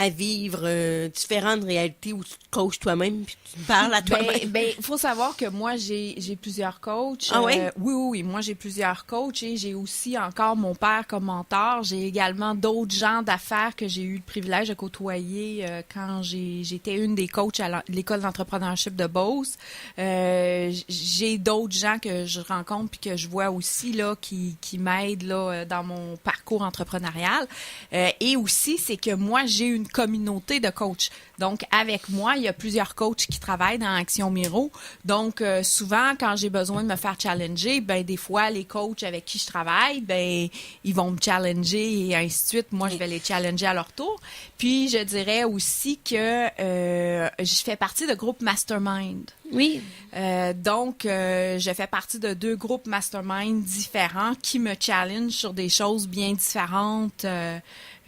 S2: à vivre différentes réalités où tu te coaches toi-même puis tu parles à toi-même?
S3: Ben, faut savoir que moi, j'ai plusieurs coachs.
S2: Ah oui?
S3: Oui. Moi, j'ai plusieurs coachs et j'ai aussi encore mon père comme mentor. J'ai également d'autres gens d'affaires que j'ai eu le privilège de côtoyer quand j'étais une des coachs à l'école d'entrepreneurship de Beauce. J'ai d'autres gens que je rencontre puis que je vois aussi là qui m'aident là dans mon parcours entrepreneurial. Et aussi, c'est que moi, j'ai une communauté de coachs. Donc, avec moi, il y a plusieurs coachs qui travaillent dans Action Miro. Donc, souvent, quand j'ai besoin de me faire challenger, ben des fois, les coachs avec qui je travaille, ben ils vont me challenger et ainsi de suite. Moi, je vais les challenger à leur tour. Puis, je dirais aussi que je fais partie de groupes Mastermind.
S2: Oui.
S3: Donc, je fais partie de 2 groupes Mastermind différents qui me challengent sur des choses bien différentes.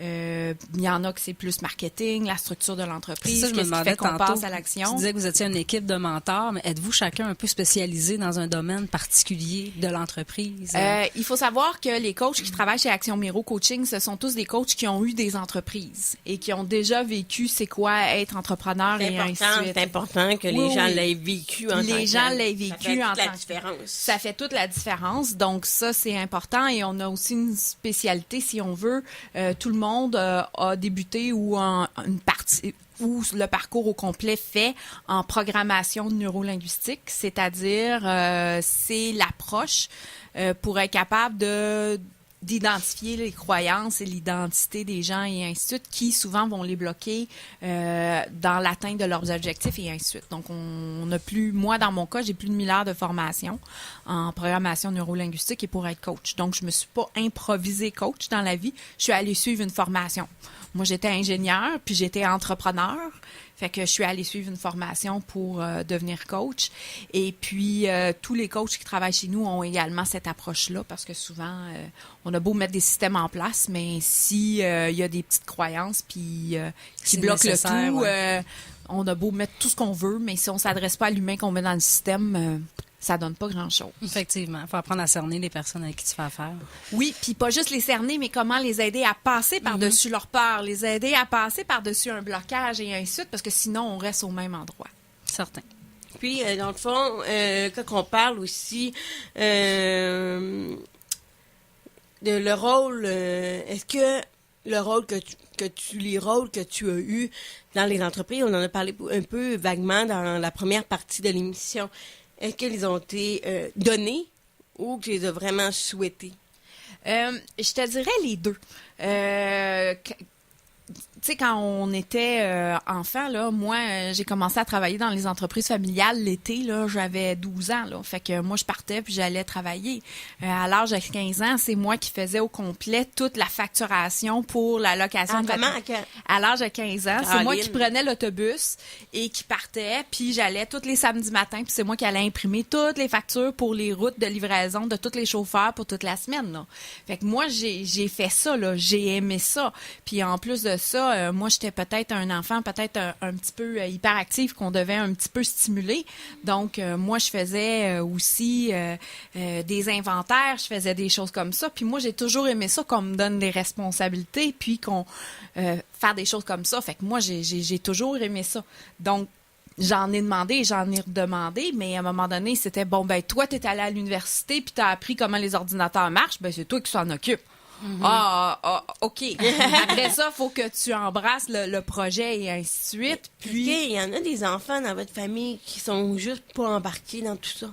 S3: Il y en a que c'est plus marketing, la structure de l'entreprise,
S4: qu'est-ce
S3: qui fait qu'on passe à l'action.
S4: Tu disais que vous étiez une équipe de mentors, mais êtes-vous chacun un peu spécialisé dans un domaine particulier de l'entreprise?
S3: Il faut savoir que les coachs qui travaillent chez Action Miro Coaching, ce sont tous des coachs qui ont eu des entreprises et qui ont déjà vécu c'est quoi être entrepreneur et ainsi de suite.
S2: C'est important que les gens l'aient vécu en tant que
S3: les gens l'aient vécu en tant que...
S2: Ça fait toute la différence.
S3: Ça fait toute la différence. Donc, ça, c'est important. Et on a aussi une spécialité, si on veut. Tout le monde a débuté ou une partie ou le parcours au complet fait en programmation neurolinguistique, c'est-à-dire c'est l'approche pour être capable d'identifier les croyances et l'identité des gens et ainsi de suite, qui souvent vont les bloquer dans l'atteinte de leurs objectifs et ainsi de suite. Donc, on a plus, moi dans mon cas, j'ai plus de 1000 heures de formation en programmation neurolinguistique et pour être coach. Donc, je me suis pas improvisée coach dans la vie, je suis allée suivre une formation. Moi, j'étais ingénieure, puis j'étais entrepreneur. Fait que je suis allée suivre une formation pour devenir coach. Et puis, tous les coachs qui travaillent chez nous ont également cette approche-là parce que souvent, on a beau mettre des systèmes en place, mais si il y a des petites croyances puis qui bloquent le tout, on a beau mettre tout ce qu'on veut, mais si on s'adresse pas à l'humain qu'on met dans le système... ça donne pas grand-chose.
S4: Effectivement. Il faut apprendre à cerner les personnes avec qui tu fais affaire.
S3: Oui, puis pas juste les cerner, mais comment les aider à passer par-dessus leur peur, les aider à passer par-dessus un blocage et ainsi de suite, parce que sinon, on reste au même endroit.
S4: Certain.
S2: Puis, dans le fond, quand on parle aussi de le rôle, est-ce que le rôle les rôles que tu as eus dans les entreprises, on en a parlé un peu vaguement dans la première partie de l'émission, est-ce qu'ils ont été donnés ou que tu les as vraiment souhaités?
S3: Je te dirais les deux. Tu sais, quand on était enfant, là, moi, j'ai commencé à travailler dans les entreprises familiales l'été, là, j'avais 12 ans, là. Fait que moi, je partais puis j'allais travailler. À l'âge de 15 ans, c'est moi qui faisais au complet toute la facturation pour la location. À l'âge de 15 ans, c'est moi qui prenais l'autobus et qui partais, puis j'allais tous les samedis matins, puis c'est moi qui allais imprimer toutes les factures pour les routes de livraison de tous les chauffeurs pour toute la semaine, là. Fait que moi, j'ai fait ça, là. J'ai aimé ça. Puis en plus de ça, moi, j'étais peut-être un enfant, peut-être un petit peu hyperactif qu'on devait un petit peu stimuler. Donc, moi, je faisais aussi des inventaires, je faisais des choses comme ça. Puis moi, j'ai toujours aimé ça qu'on me donne des responsabilités, puis qu'on faire des choses comme ça. Fait que moi, j'ai toujours aimé ça. Donc, j'en ai demandé, j'en ai redemandé, mais à un moment donné, c'était bon, ben toi, t'es allé à l'université, puis t'as appris comment les ordinateurs marchent, ben c'est toi qui s'en occupe. Mm-hmm. OK. Après ça, il faut que tu embrasses le projet et ainsi de suite. Puis,
S2: il y en a des enfants dans votre famille qui sont juste pas embarqués dans tout ça?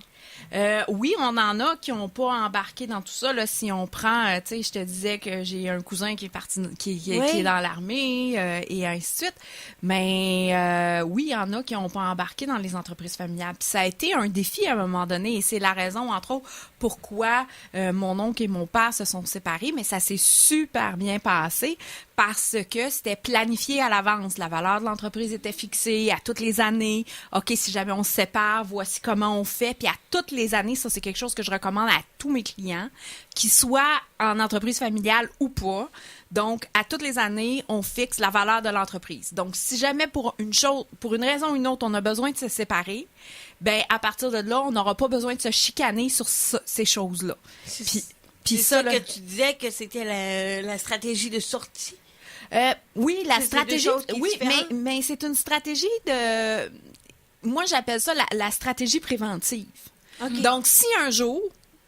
S3: Oui, on en a qui n'ont pas embarqué dans tout ça. Là, si on prend, tu sais, je te disais que j'ai un cousin qui est parti, qui est dans l'armée et ainsi de suite. Mais oui, il y en a qui n'ont pas embarqué dans les entreprises familiales. Puis ça a été un défi à un moment donné et c'est la raison, entre autres, pourquoi mon oncle et mon père se sont séparés. Mais ça s'est super bien passé parce que c'était planifié à l'avance. La valeur de l'entreprise était fixée à toutes les années. OK, si jamais on se sépare, voici comment on fait. Puis à toutes toutes les années, ça, c'est quelque chose que je recommande à tous mes clients, qu'ils soient en entreprise familiale ou pas. Donc, à toutes les années, on fixe la valeur de l'entreprise. Donc, si jamais pour une raison ou une autre, on a besoin de se séparer, ben à partir de là, on n'aura pas besoin de se chicaner sur ces choses-là.
S2: Puis ça, que tu disais que c'était la stratégie de sortie.
S3: Oui, la stratégie. Oui,
S2: différentes?
S3: mais c'est une stratégie de. Moi, j'appelle ça la stratégie préventive.
S2: Okay.
S3: Donc, si un jour,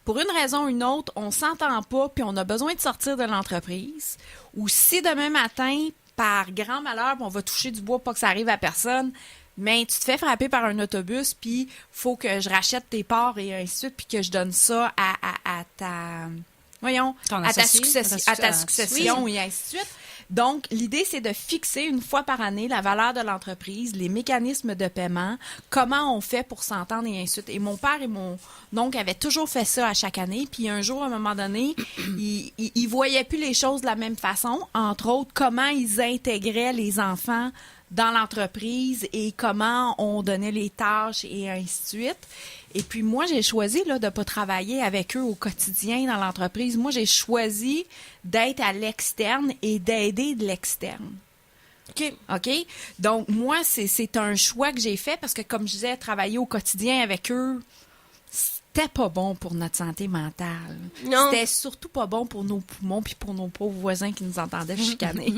S3: pour une raison ou une autre, on s'entend pas puis on a besoin de sortir de l'entreprise, ou si demain matin, par grand malheur, on va toucher du bois, pas que ça arrive à personne, mais tu te fais frapper par un autobus, puis faut que je rachète tes parts et ainsi de suite, puis que je donne ça à ta... Voyons, à ta succession et ainsi de suite. Donc, l'idée, c'est de fixer une fois par année la valeur de l'entreprise, les mécanismes de paiement, comment on fait pour s'entendre et ainsi de suite. Et mon père et mon oncle avaient toujours fait ça à chaque année. Puis un jour, à un moment donné, ils voyaient plus les choses de la même façon. Entre autres, comment ils intégraient les enfants dans l'entreprise et comment on donnait les tâches et ainsi de suite. Et puis moi, j'ai choisi là, de ne pas travailler avec eux au quotidien dans l'entreprise. Moi, j'ai choisi d'être à l'externe et d'aider de l'externe. OK? Donc, moi, c'est un choix que j'ai fait parce que, comme je disais, travailler au quotidien avec eux, c'était pas bon pour notre santé mentale.
S2: Non.
S3: C'était surtout pas bon pour nos poumons puis pour nos pauvres voisins qui nous entendaient chicaner.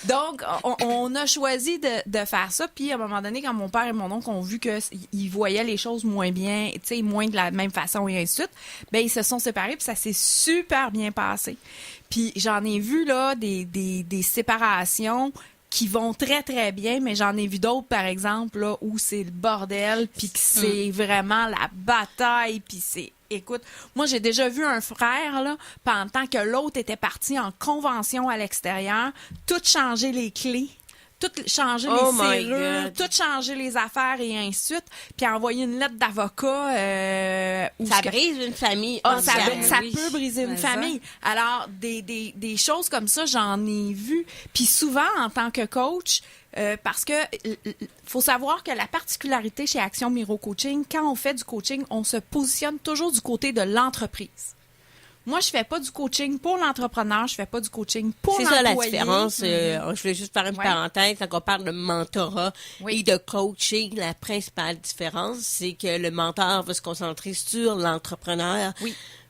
S3: Donc, on a choisi de faire ça. Puis, à un moment donné, quand mon père et mon oncle ont vu qu'ils voyaient les choses moins bien, tu sais, moins de la même façon et ainsi de suite, ben ils se sont séparés puis ça s'est super bien passé. Puis, j'en ai vu, là, des séparations qui vont très, très bien, mais j'en ai vu d'autres, par exemple, là, où c'est le bordel, puis que c'est vraiment la bataille, puis c'est... Écoute, moi, j'ai déjà vu un frère, là, pendant que l'autre était parti en convention à l'extérieur, tout changer les clés, tout changer les serrures, tout changer les affaires et ainsi de suite, puis envoyer une lettre d'avocat.
S2: Ça brise une famille.
S3: Ça peut briser une famille. Alors, des choses comme ça, j'en ai vu. Puis souvent, en tant que coach, parce que faut savoir que la particularité chez Action Miro Coaching, quand on fait du coaching, on se positionne toujours du côté de l'entreprise. Moi, je fais pas du coaching pour l'entrepreneur, je fais pas du coaching pour l'employé.
S2: C'est ça la différence. Je voulais juste faire une parenthèse. Quand on parle de mentorat et de coaching, la principale différence, c'est que le mentor va se concentrer sur l'entrepreneur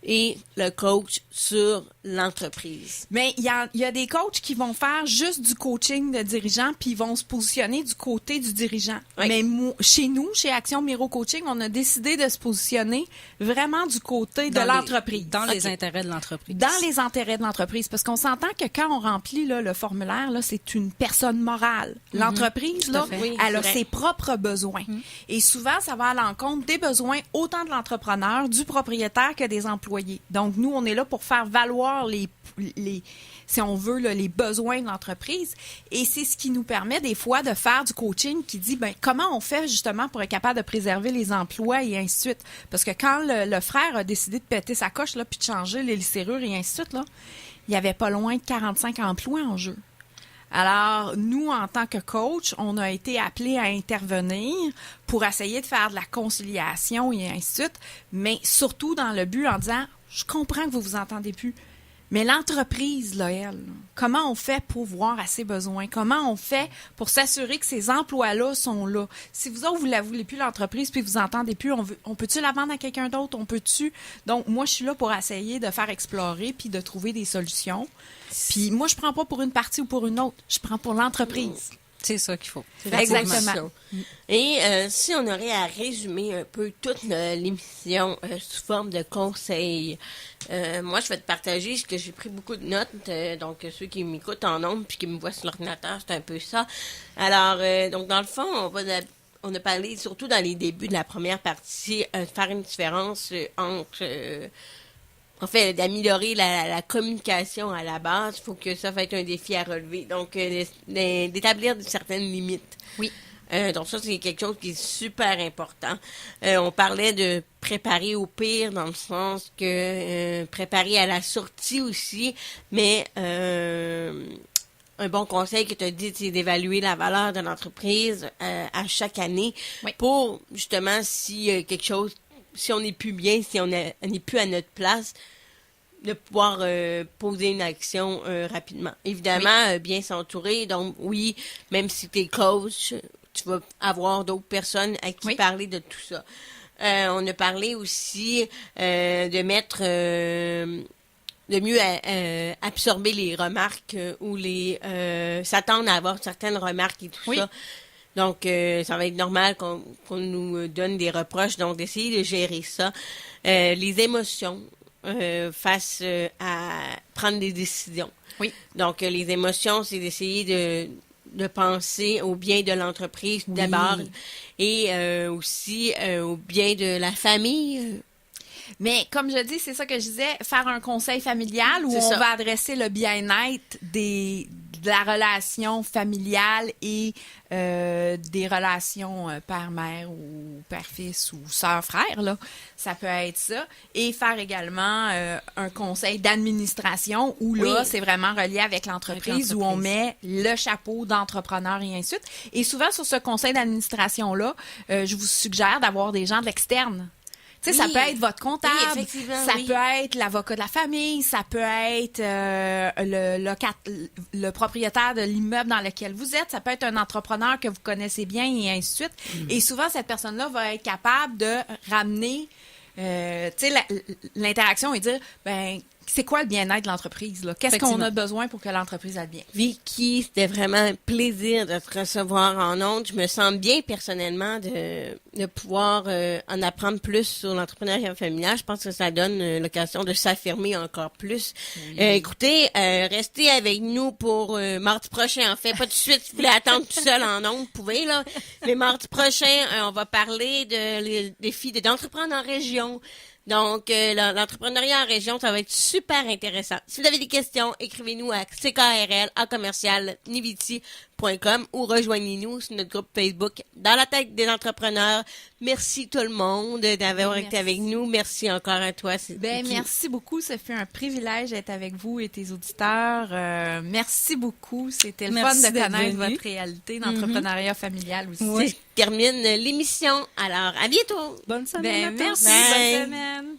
S2: et le coach sur l'entreprise.
S3: Mais il y a des coachs qui vont faire juste du coaching de dirigeant puis ils vont se positionner du côté du dirigeant. Oui. Mais chez nous, chez Action Miro Coaching, on a décidé de se positionner vraiment du côté de l'entreprise.
S4: Dans les intérêts de l'entreprise.
S3: Dans les intérêts de l'entreprise. Parce qu'on s'entend que quand on remplit là, le formulaire, là, c'est une personne morale. L'entreprise, là, elle a ses propres besoins. Et souvent, ça va à l'encontre des besoins autant de l'entrepreneur, du propriétaire que des employés. Donc, nous, on est là pour faire valoir les si on veut, là, les besoins de l'entreprise. Et c'est ce qui nous permet des fois de faire du coaching qui dit, ben comment on fait justement pour être capable de préserver les emplois et ainsi de suite. Parce que quand le frère a décidé de péter sa coche là, puis de changer les serrures et ainsi de suite, là, il n'y avait pas loin de 45 emplois en jeu. Alors, nous, en tant que coach, on a été appelés à intervenir pour essayer de faire de la conciliation et ainsi de suite, mais surtout dans le but en disant, je comprends que vous vous entendez plus, mais l'entreprise, là, elle, comment on fait pour voir à ses besoins? Comment on fait pour s'assurer que ces emplois-là sont là? Si vous autres, vous la voulez plus, l'entreprise, puis vous entendez plus, on peut-tu la vendre à quelqu'un d'autre? On peut-tu? Donc, moi, je suis là pour essayer de faire explorer puis de trouver des solutions. Puis moi, je prends pas pour une partie ou pour une autre. Je prends pour l'entreprise.
S4: C'est ça qu'il faut.
S3: Exactement.
S2: Et si on aurait à résumer un peu toute l'émission sous forme de conseils, moi, je vais te partager ce que j'ai pris beaucoup de notes. Donc, ceux qui m'écoutent en ondes puis qui me voient sur l'ordinateur, c'est un peu ça. Alors, donc, dans le fond, on a parlé, surtout dans les débuts de la première partie, faire une différence entre... en fait, d'améliorer la communication à la base, il faut que ça va être un défi à relever. Donc, d'établir certaines limites.
S3: Oui.
S2: Donc, ça, c'est quelque chose qui est super important. On parlait de préparer au pire, dans le sens que préparer à la sortie aussi, mais un bon conseil que tu as dit, c'est d'évaluer la valeur de l'entreprise à chaque année pour, justement, si quelque chose, si on n'est plus bien, si on n'est plus à notre place, de pouvoir poser une action rapidement. Évidemment, bien s'entourer. Donc, oui, même si tu es coach, tu vas avoir d'autres personnes à qui parler de tout ça. On a parlé aussi de mettre... de mieux absorber les remarques ou s'attendre à avoir certaines remarques et tout ça. Donc, ça va être normal qu'on nous donne des reproches. Donc, d'essayer de gérer ça. Les émotions face à prendre des décisions. Oui. Donc, les émotions, c'est d'essayer de penser au bien de l'entreprise d'abord et aussi au bien de la famille.
S3: Mais comme je dis, c'est ça que je disais, faire un conseil familial où on va adresser le bien-être de la relation familiale et des relations père-mère ou père-fils ou sœur-frère, là. Ça peut être ça. Et faire également un conseil d'administration où là, c'est vraiment relié avec l'entreprise où on met le chapeau d'entrepreneur et ainsi de suite. Et souvent, sur ce conseil d'administration-là, je vous suggère d'avoir des gens de l'externe. Tu sais, ça peut être votre comptable, ça peut être l'avocat de la famille, ça peut être le propriétaire de l'immeuble dans lequel vous êtes, ça peut être un entrepreneur que vous connaissez bien et ainsi de suite. Et souvent, cette personne-là va être capable de ramener l'interaction et dire, c'est quoi le bien-être de l'entreprise, là? Qu'est-ce qu'on a besoin pour que l'entreprise aille bien?
S2: Vicky, c'était vraiment un plaisir de te recevoir en ondes. Je me sens bien personnellement de pouvoir en apprendre plus sur l'entrepreneuriat familial. Je pense que ça donne l'occasion de s'affirmer encore plus. Écoutez, restez avec nous pour mardi prochain. En fait, pas tout de suite. Si vous voulez attendre tout seul en ondes, vous pouvez, là. Mais mardi prochain, on va parler les défis d'entreprendre en région. Donc, l'entrepreneuriat en région, ça va être super intéressant. Si vous avez des questions, écrivez-nous à ckrl@niviti.com ou rejoignez-nous sur notre groupe Facebook Dans la tête des entrepreneurs. Merci tout le monde d'avoir été avec nous. Merci encore à toi.
S3: Merci beaucoup. Ça fait un privilège d'être avec vous et tes auditeurs. Merci beaucoup. C'était le fun de connaître votre réalité d'entrepreneuriat familial aussi.
S2: Je termine l'émission. Alors, à bientôt.
S4: Bonne semaine.
S3: Merci.
S2: Bye.
S3: Bonne semaine.